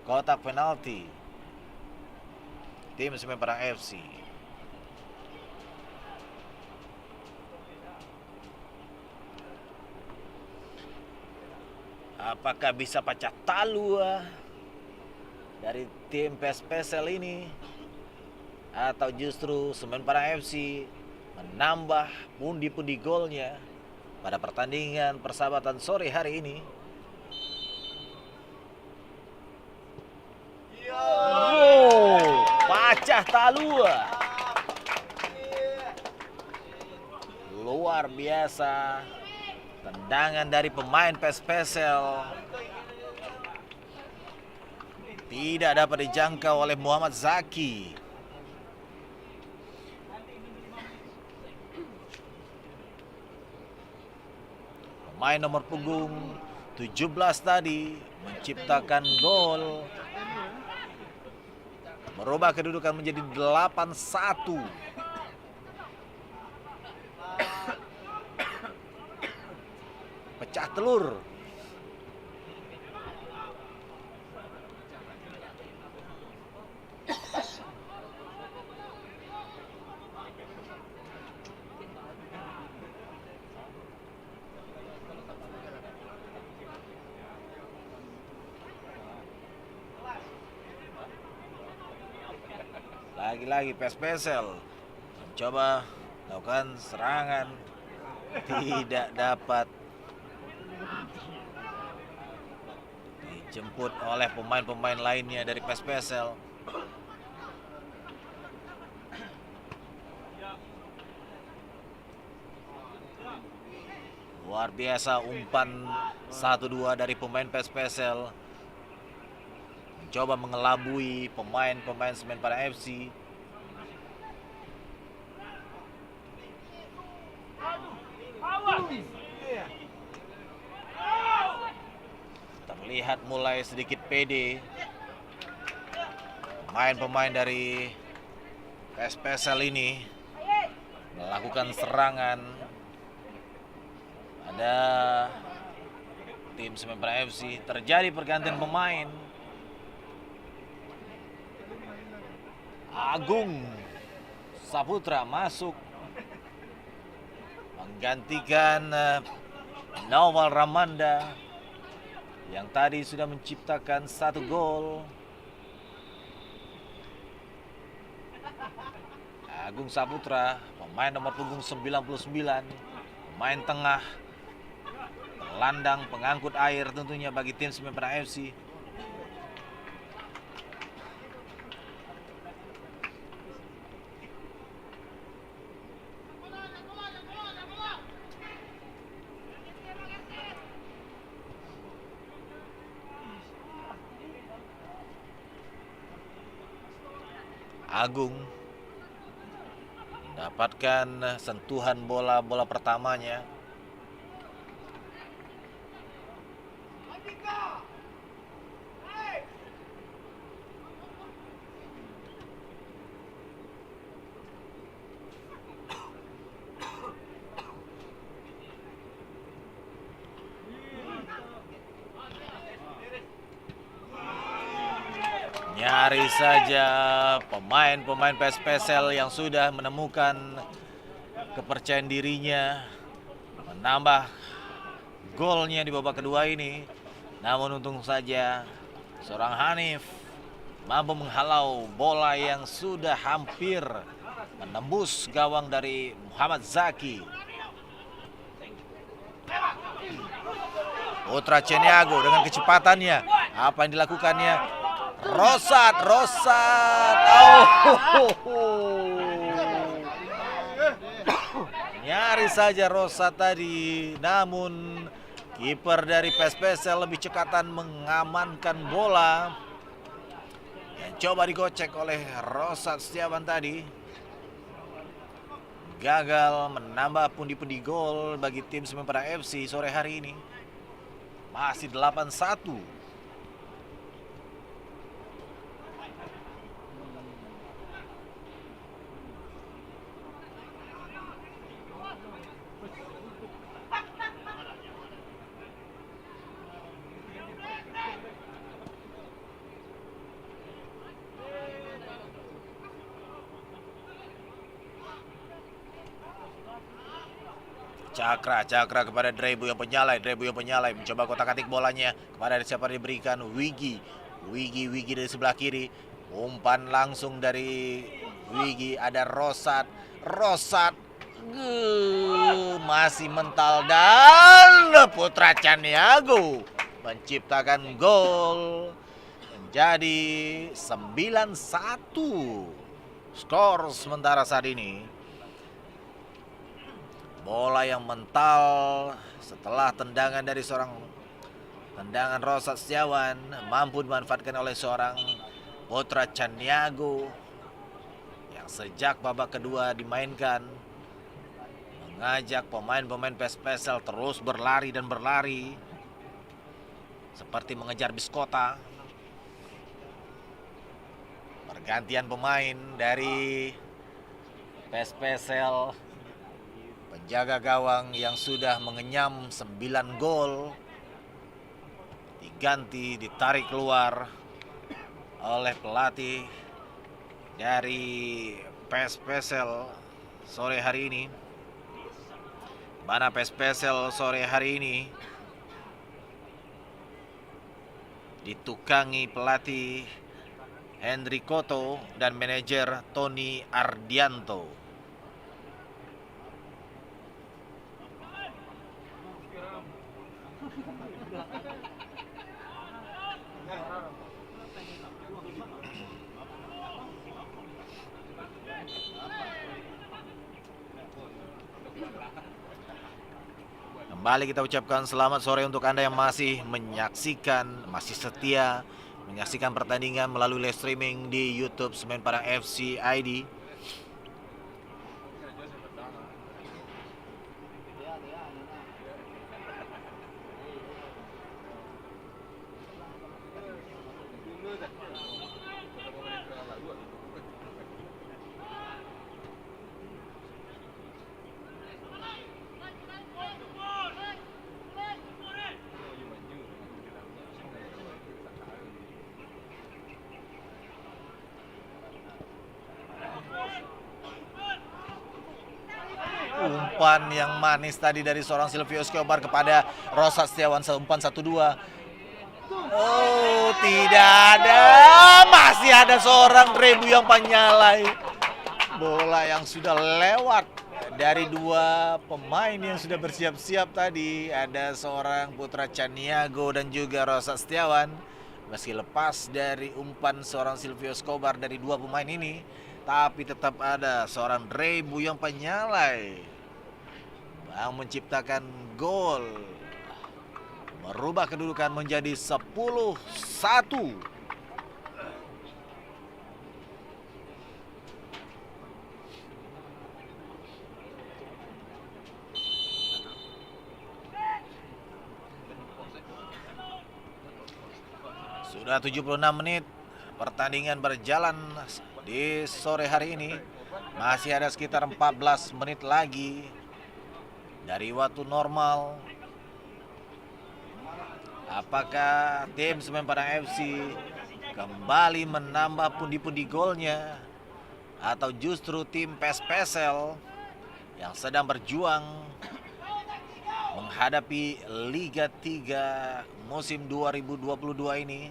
kotak penalti tim Semen Padang FC. Apakah bisa pecah talua dari tim PSPSL ini, atau justru Semen Padang FC menambah pundi-pundi golnya pada pertandingan persahabatan sore hari ini? Pecah talua. Luar biasa tendangan dari pemain PSPSL, tidak dapat dijangkau oleh Muhammad Zaki. Pemain nomor punggung 17 tadi menciptakan gol, merubah kedudukan menjadi 8-1. pecah telur. Lagi-lagi PSPSL mencoba melakukan serangan, tidak dapat dijemput oleh pemain-pemain lainnya dari PSPSL. Luar biasa umpan 1-2 dari pemain PSPSL, mencoba mengelabui pemain-pemain Semen Padang FC. Terlihat mulai sedikit pede pemain-pemain dari PSPSL ini melakukan serangan. Ada tim Semen Padang FC, terjadi pergantian pemain. Agung Saputra masuk menggantikan Naufal Ramanda yang tadi sudah menciptakan 1 gol. Agung Saputra, pemain nomor punggung 99, pemain tengah, gelandang pengangkut air tentunya bagi tim Semen Padang FC. Agung mendapatkan sentuhan bola pertamanya. Nyaris saja pemain-pemain PSPSL yang sudah menemukan kepercayaan dirinya menambah golnya di babak kedua ini. Namun untung saja seorang Hanif mampu menghalau bola yang sudah hampir menembus gawang dari Muhammad Zaki. Putra Ceniago dengan kecepatannya, apa yang dilakukannya? Rosat. Nyaris saja Rosat tadi, namun kiper dari PSPSL lebih cekatan mengamankan bola yang coba digocek oleh Rosat Setiawan tadi. Gagal menambah pundi-pundi gol bagi tim Semen Padang FC sore hari ini. Masih 8-1. Cakra kepada Drebu yang penyalai, mencoba kotak-atik bolanya kepada siapa diberikan. Wigi dari sebelah kiri, umpan langsung dari Wigi. Ada Rosat masih mental, dan Putra Caniago menciptakan gol menjadi 9-1 skor sementara saat ini. Bola yang mental setelah tendangan Rosat Setiawan mampu dimanfaatkan oleh seorang Putra Caniago yang sejak babak kedua dimainkan, mengajak pemain-pemain PSPSL terus berlari seperti mengejar bis kota. Pergantian pemain dari PSPSL penjaga gawang yang sudah mengenyam 9 gol diganti, ditarik keluar oleh pelatih dari PSPSL sore hari ini. Mana PSPSL sore hari ini ditukangi pelatih Hendri Koto dan manajer Tony Ardianto. Kembali kita ucapkan selamat sore untuk Anda yang masih menyaksikan, masih setia menyaksikan pertandingan melalui live streaming di YouTube Semen Padang FC ID. Umpan yang manis tadi dari seorang Silvio Escobar kepada Rosat Setiawan, umpan 1-2. Oh, tidak ada. Masih ada seorang Rebu yang penyalai. Bola yang sudah lewat dari dua pemain yang sudah bersiap-siap tadi. Ada seorang Putra Caniago dan juga Rosat Setiawan. Meski lepas dari umpan seorang Silvio Escobar dari dua pemain ini, tapi tetap ada seorang Rebu yang penyalai yang menciptakan gol, merubah kedudukan menjadi 10-1. Sudah 76 menit pertandingan berjalan di sore hari ini. Masih ada sekitar 14 menit lagi dari waktu normal. Apakah tim Semen Padang FC kembali menambah pundi-pundi golnya, atau justru tim PSPSL yang sedang berjuang menghadapi Liga 3 musim 2022 ini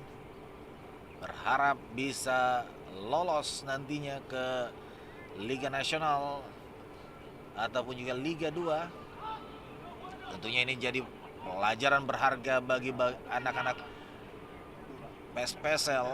berharap bisa lolos nantinya ke Liga Nasional ataupun juga Liga 2. Tentunya ini jadi pelajaran berharga bagi anak-anak PSPSL.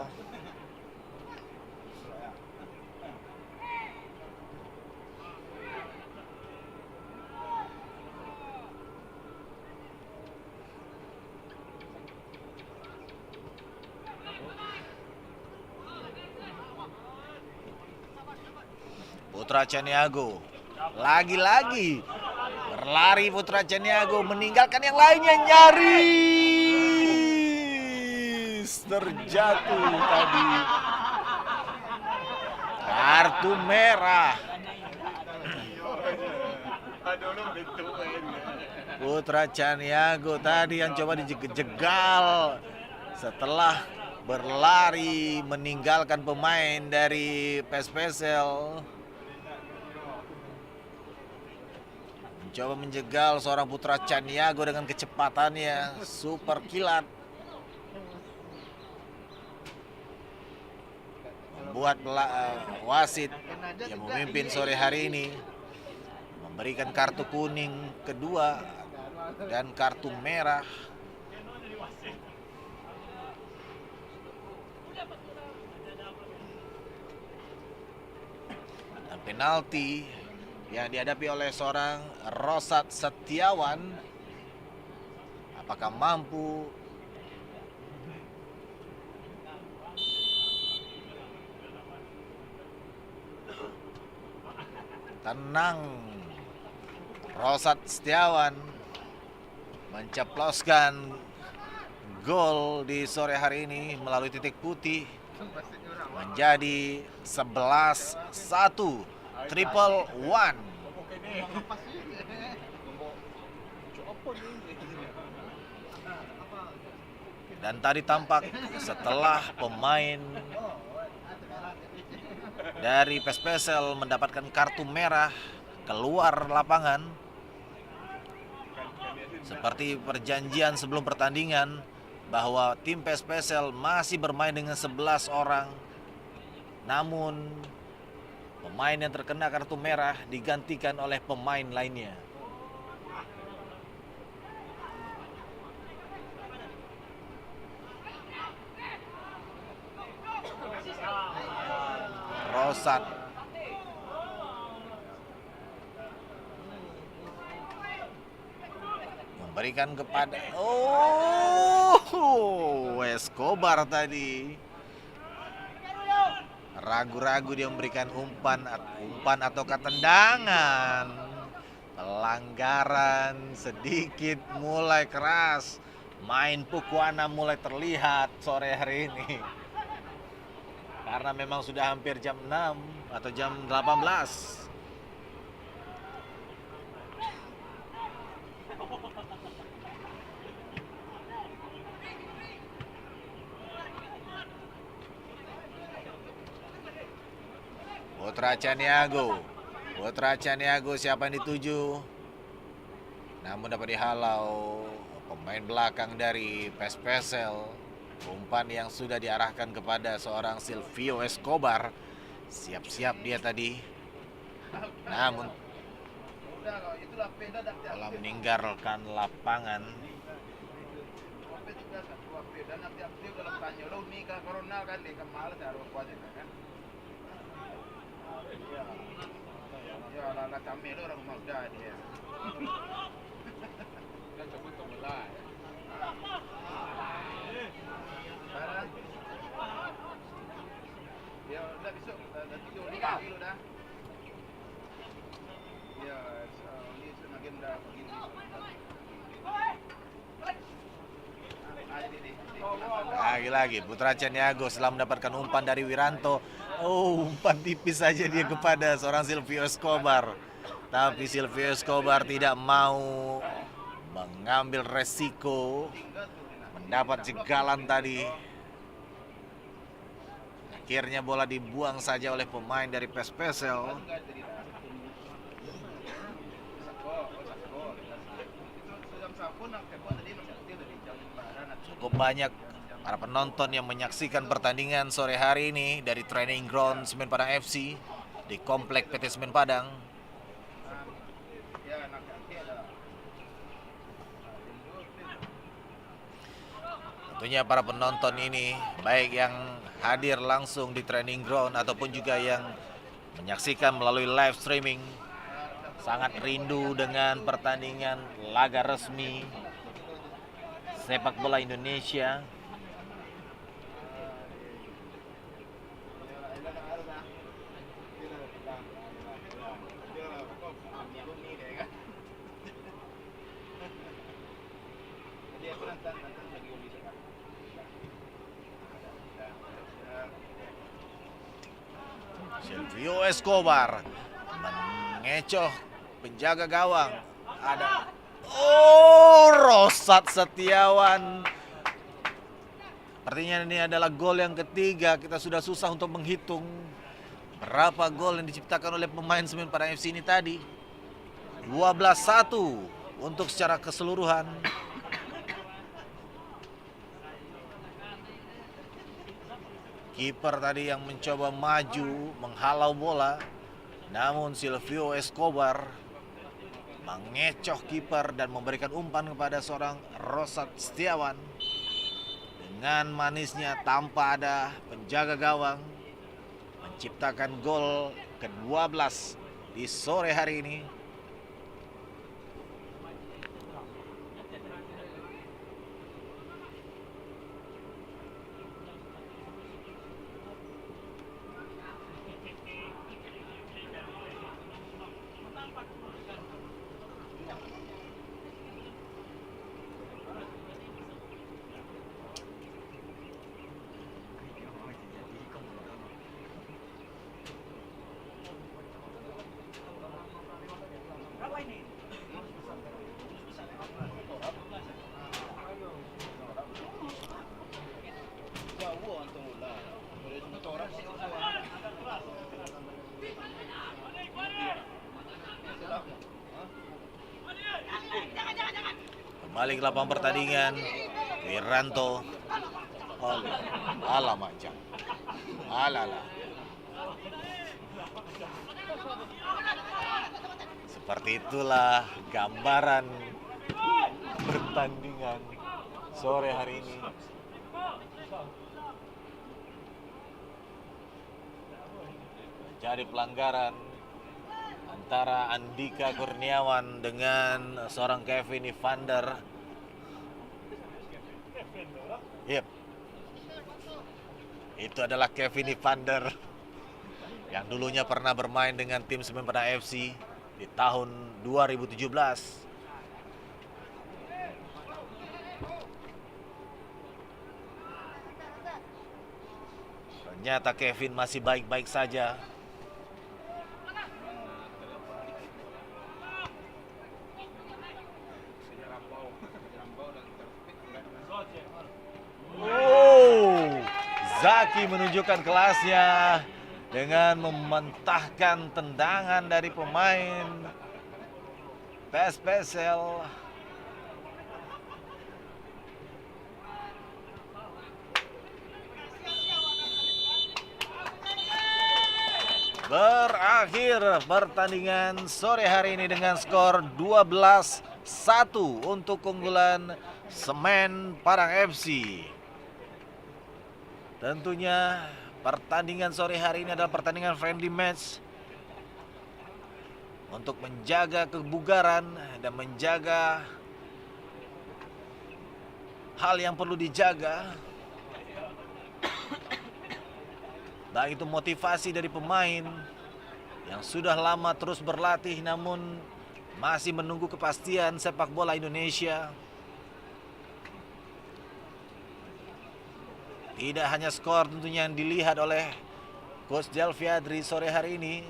Putra Caniago lagi-lagi berlari. Putra Caniago meninggalkan yang lainnya, nyaris terjatuh tadi. Kartu merah. Putra Caniago tadi yang coba dijegal setelah berlari meninggalkan pemain dari PSPSL. Mencoba menjegal seorang Putra Caniago dengan kecepatannya super kilat, membuat wasit yang memimpin sore hari ini memberikan kartu kuning kedua dan kartu merah. Dan penalti yang dihadapi oleh seorang Rosat Setiawan, apakah mampu tenang? Rosat Setiawan menceploskan gol di sore hari ini melalui titik putih menjadi 11-1. Triple one. Dan tadi tampak setelah pemain dari PSPSL mendapatkan kartu merah keluar lapangan, seperti perjanjian sebelum pertandingan bahwa tim PSPSL masih bermain dengan 11 orang. Namun pemain yang terkena kartu merah digantikan oleh pemain lainnya. Rosat memberikan kepada Escobar tadi. Ragu-ragu dia memberikan umpan ataukah tendangan. Pelanggaran sedikit mulai keras. Main Pukuana mulai terlihat sore hari ini. Karena memang sudah hampir jam 6 atau jam 18. Putra Caniago siapa yang dituju? Namun dapat dihalau pemain belakang dari PSPSL. Umpan yang sudah diarahkan kepada seorang Silvio Escobar. Siap-siap dia tadi. Namun telah meninggalkan lapangan. Lagi-lagi Putra Caniago setelah mendapatkan umpan dari Wiranto. Umpan tipis saja dia kepada seorang Silvio Escobar. Tapi Silvio Escobar tidak mau mengambil resiko mendapat jegalan tadi. Akhirnya bola dibuang saja oleh pemain dari PSPSL. Cukup banyak para penonton yang menyaksikan pertandingan sore hari ini dari training ground Semen Padang FC di Komplek PT Semen Padang. Tentunya para penonton ini baik yang hadir langsung di training ground ataupun juga yang menyaksikan melalui live streaming sangat rindu dengan pertandingan laga resmi sepak bola Indonesia. Silvio Escobar mengecoh penjaga gawang. Ada Rosat Setiawan. Artinya ini adalah gol yang ketiga. Kita sudah susah untuk menghitung berapa gol yang diciptakan oleh pemain Semen Padang FC ini tadi. 12-1 untuk secara keseluruhan. Kiper tadi yang mencoba maju menghalau bola, namun Silvio Escobar mengecoh kiper dan memberikan umpan kepada seorang Rosat Setiawan. Dengan manisnya tanpa ada penjaga gawang menciptakan gol ke-12 di sore hari ini. Kembali ke lapangan pertandingan. Wiranto. Alah macam. Alah. Seperti itulah gambaran pertandingan sore hari ini. Jadi pelanggaran antara Andika Kurniawan dengan seorang Kevin Evander. Yep. Itu adalah Kevin Evander yang dulunya pernah bermain dengan tim Semen Padang FC di tahun 2017. Ternyata Kevin masih baik-baik saja. Zaki menunjukkan kelasnya dengan mementahkan tendangan dari pemain PSPSL. Berakhir pertandingan sore hari ini dengan skor 12-1 untuk keunggulan Semen Padang FC. Tentunya pertandingan sore hari ini adalah pertandingan friendly match untuk menjaga kebugaran dan menjaga hal yang perlu dijaga. Baik itu motivasi dari pemain yang sudah lama terus berlatih namun masih menunggu kepastian sepak bola Indonesia. Tidak hanya skor tentunya yang dilihat oleh Coach Delviadri sore hari ini,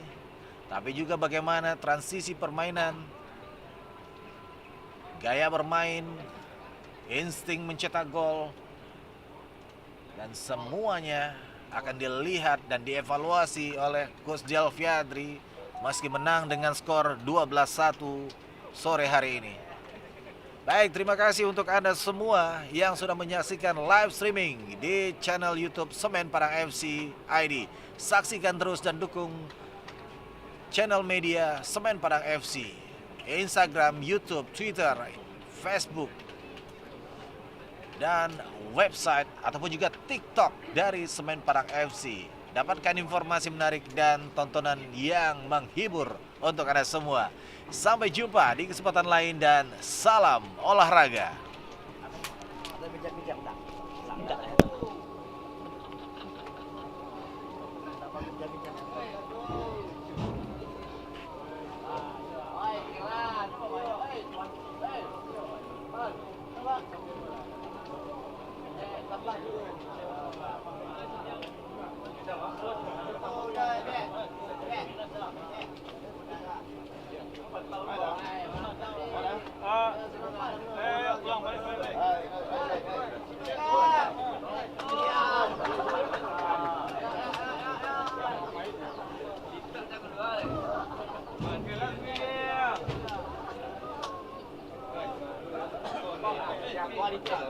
tapi juga bagaimana transisi permainan, gaya bermain, insting mencetak gol, dan semuanya akan dilihat dan dievaluasi oleh Coach Delviadri meski menang dengan skor 12-1 sore hari ini. Baik, terima kasih untuk Anda semua yang sudah menyaksikan live streaming di channel YouTube Semen Padang FC ID. Saksikan terus dan dukung channel media Semen Padang FC, Instagram, YouTube, Twitter, Facebook, dan website ataupun juga TikTok dari Semen Padang FC. Dapatkan informasi menarik dan tontonan yang menghibur untuk Anda semua. Sampai jumpa di kesempatan lain dan salam olahraga. Ada bijak-bijak tak? Tidak ya. Dapat bijak-bijak. Kualitas.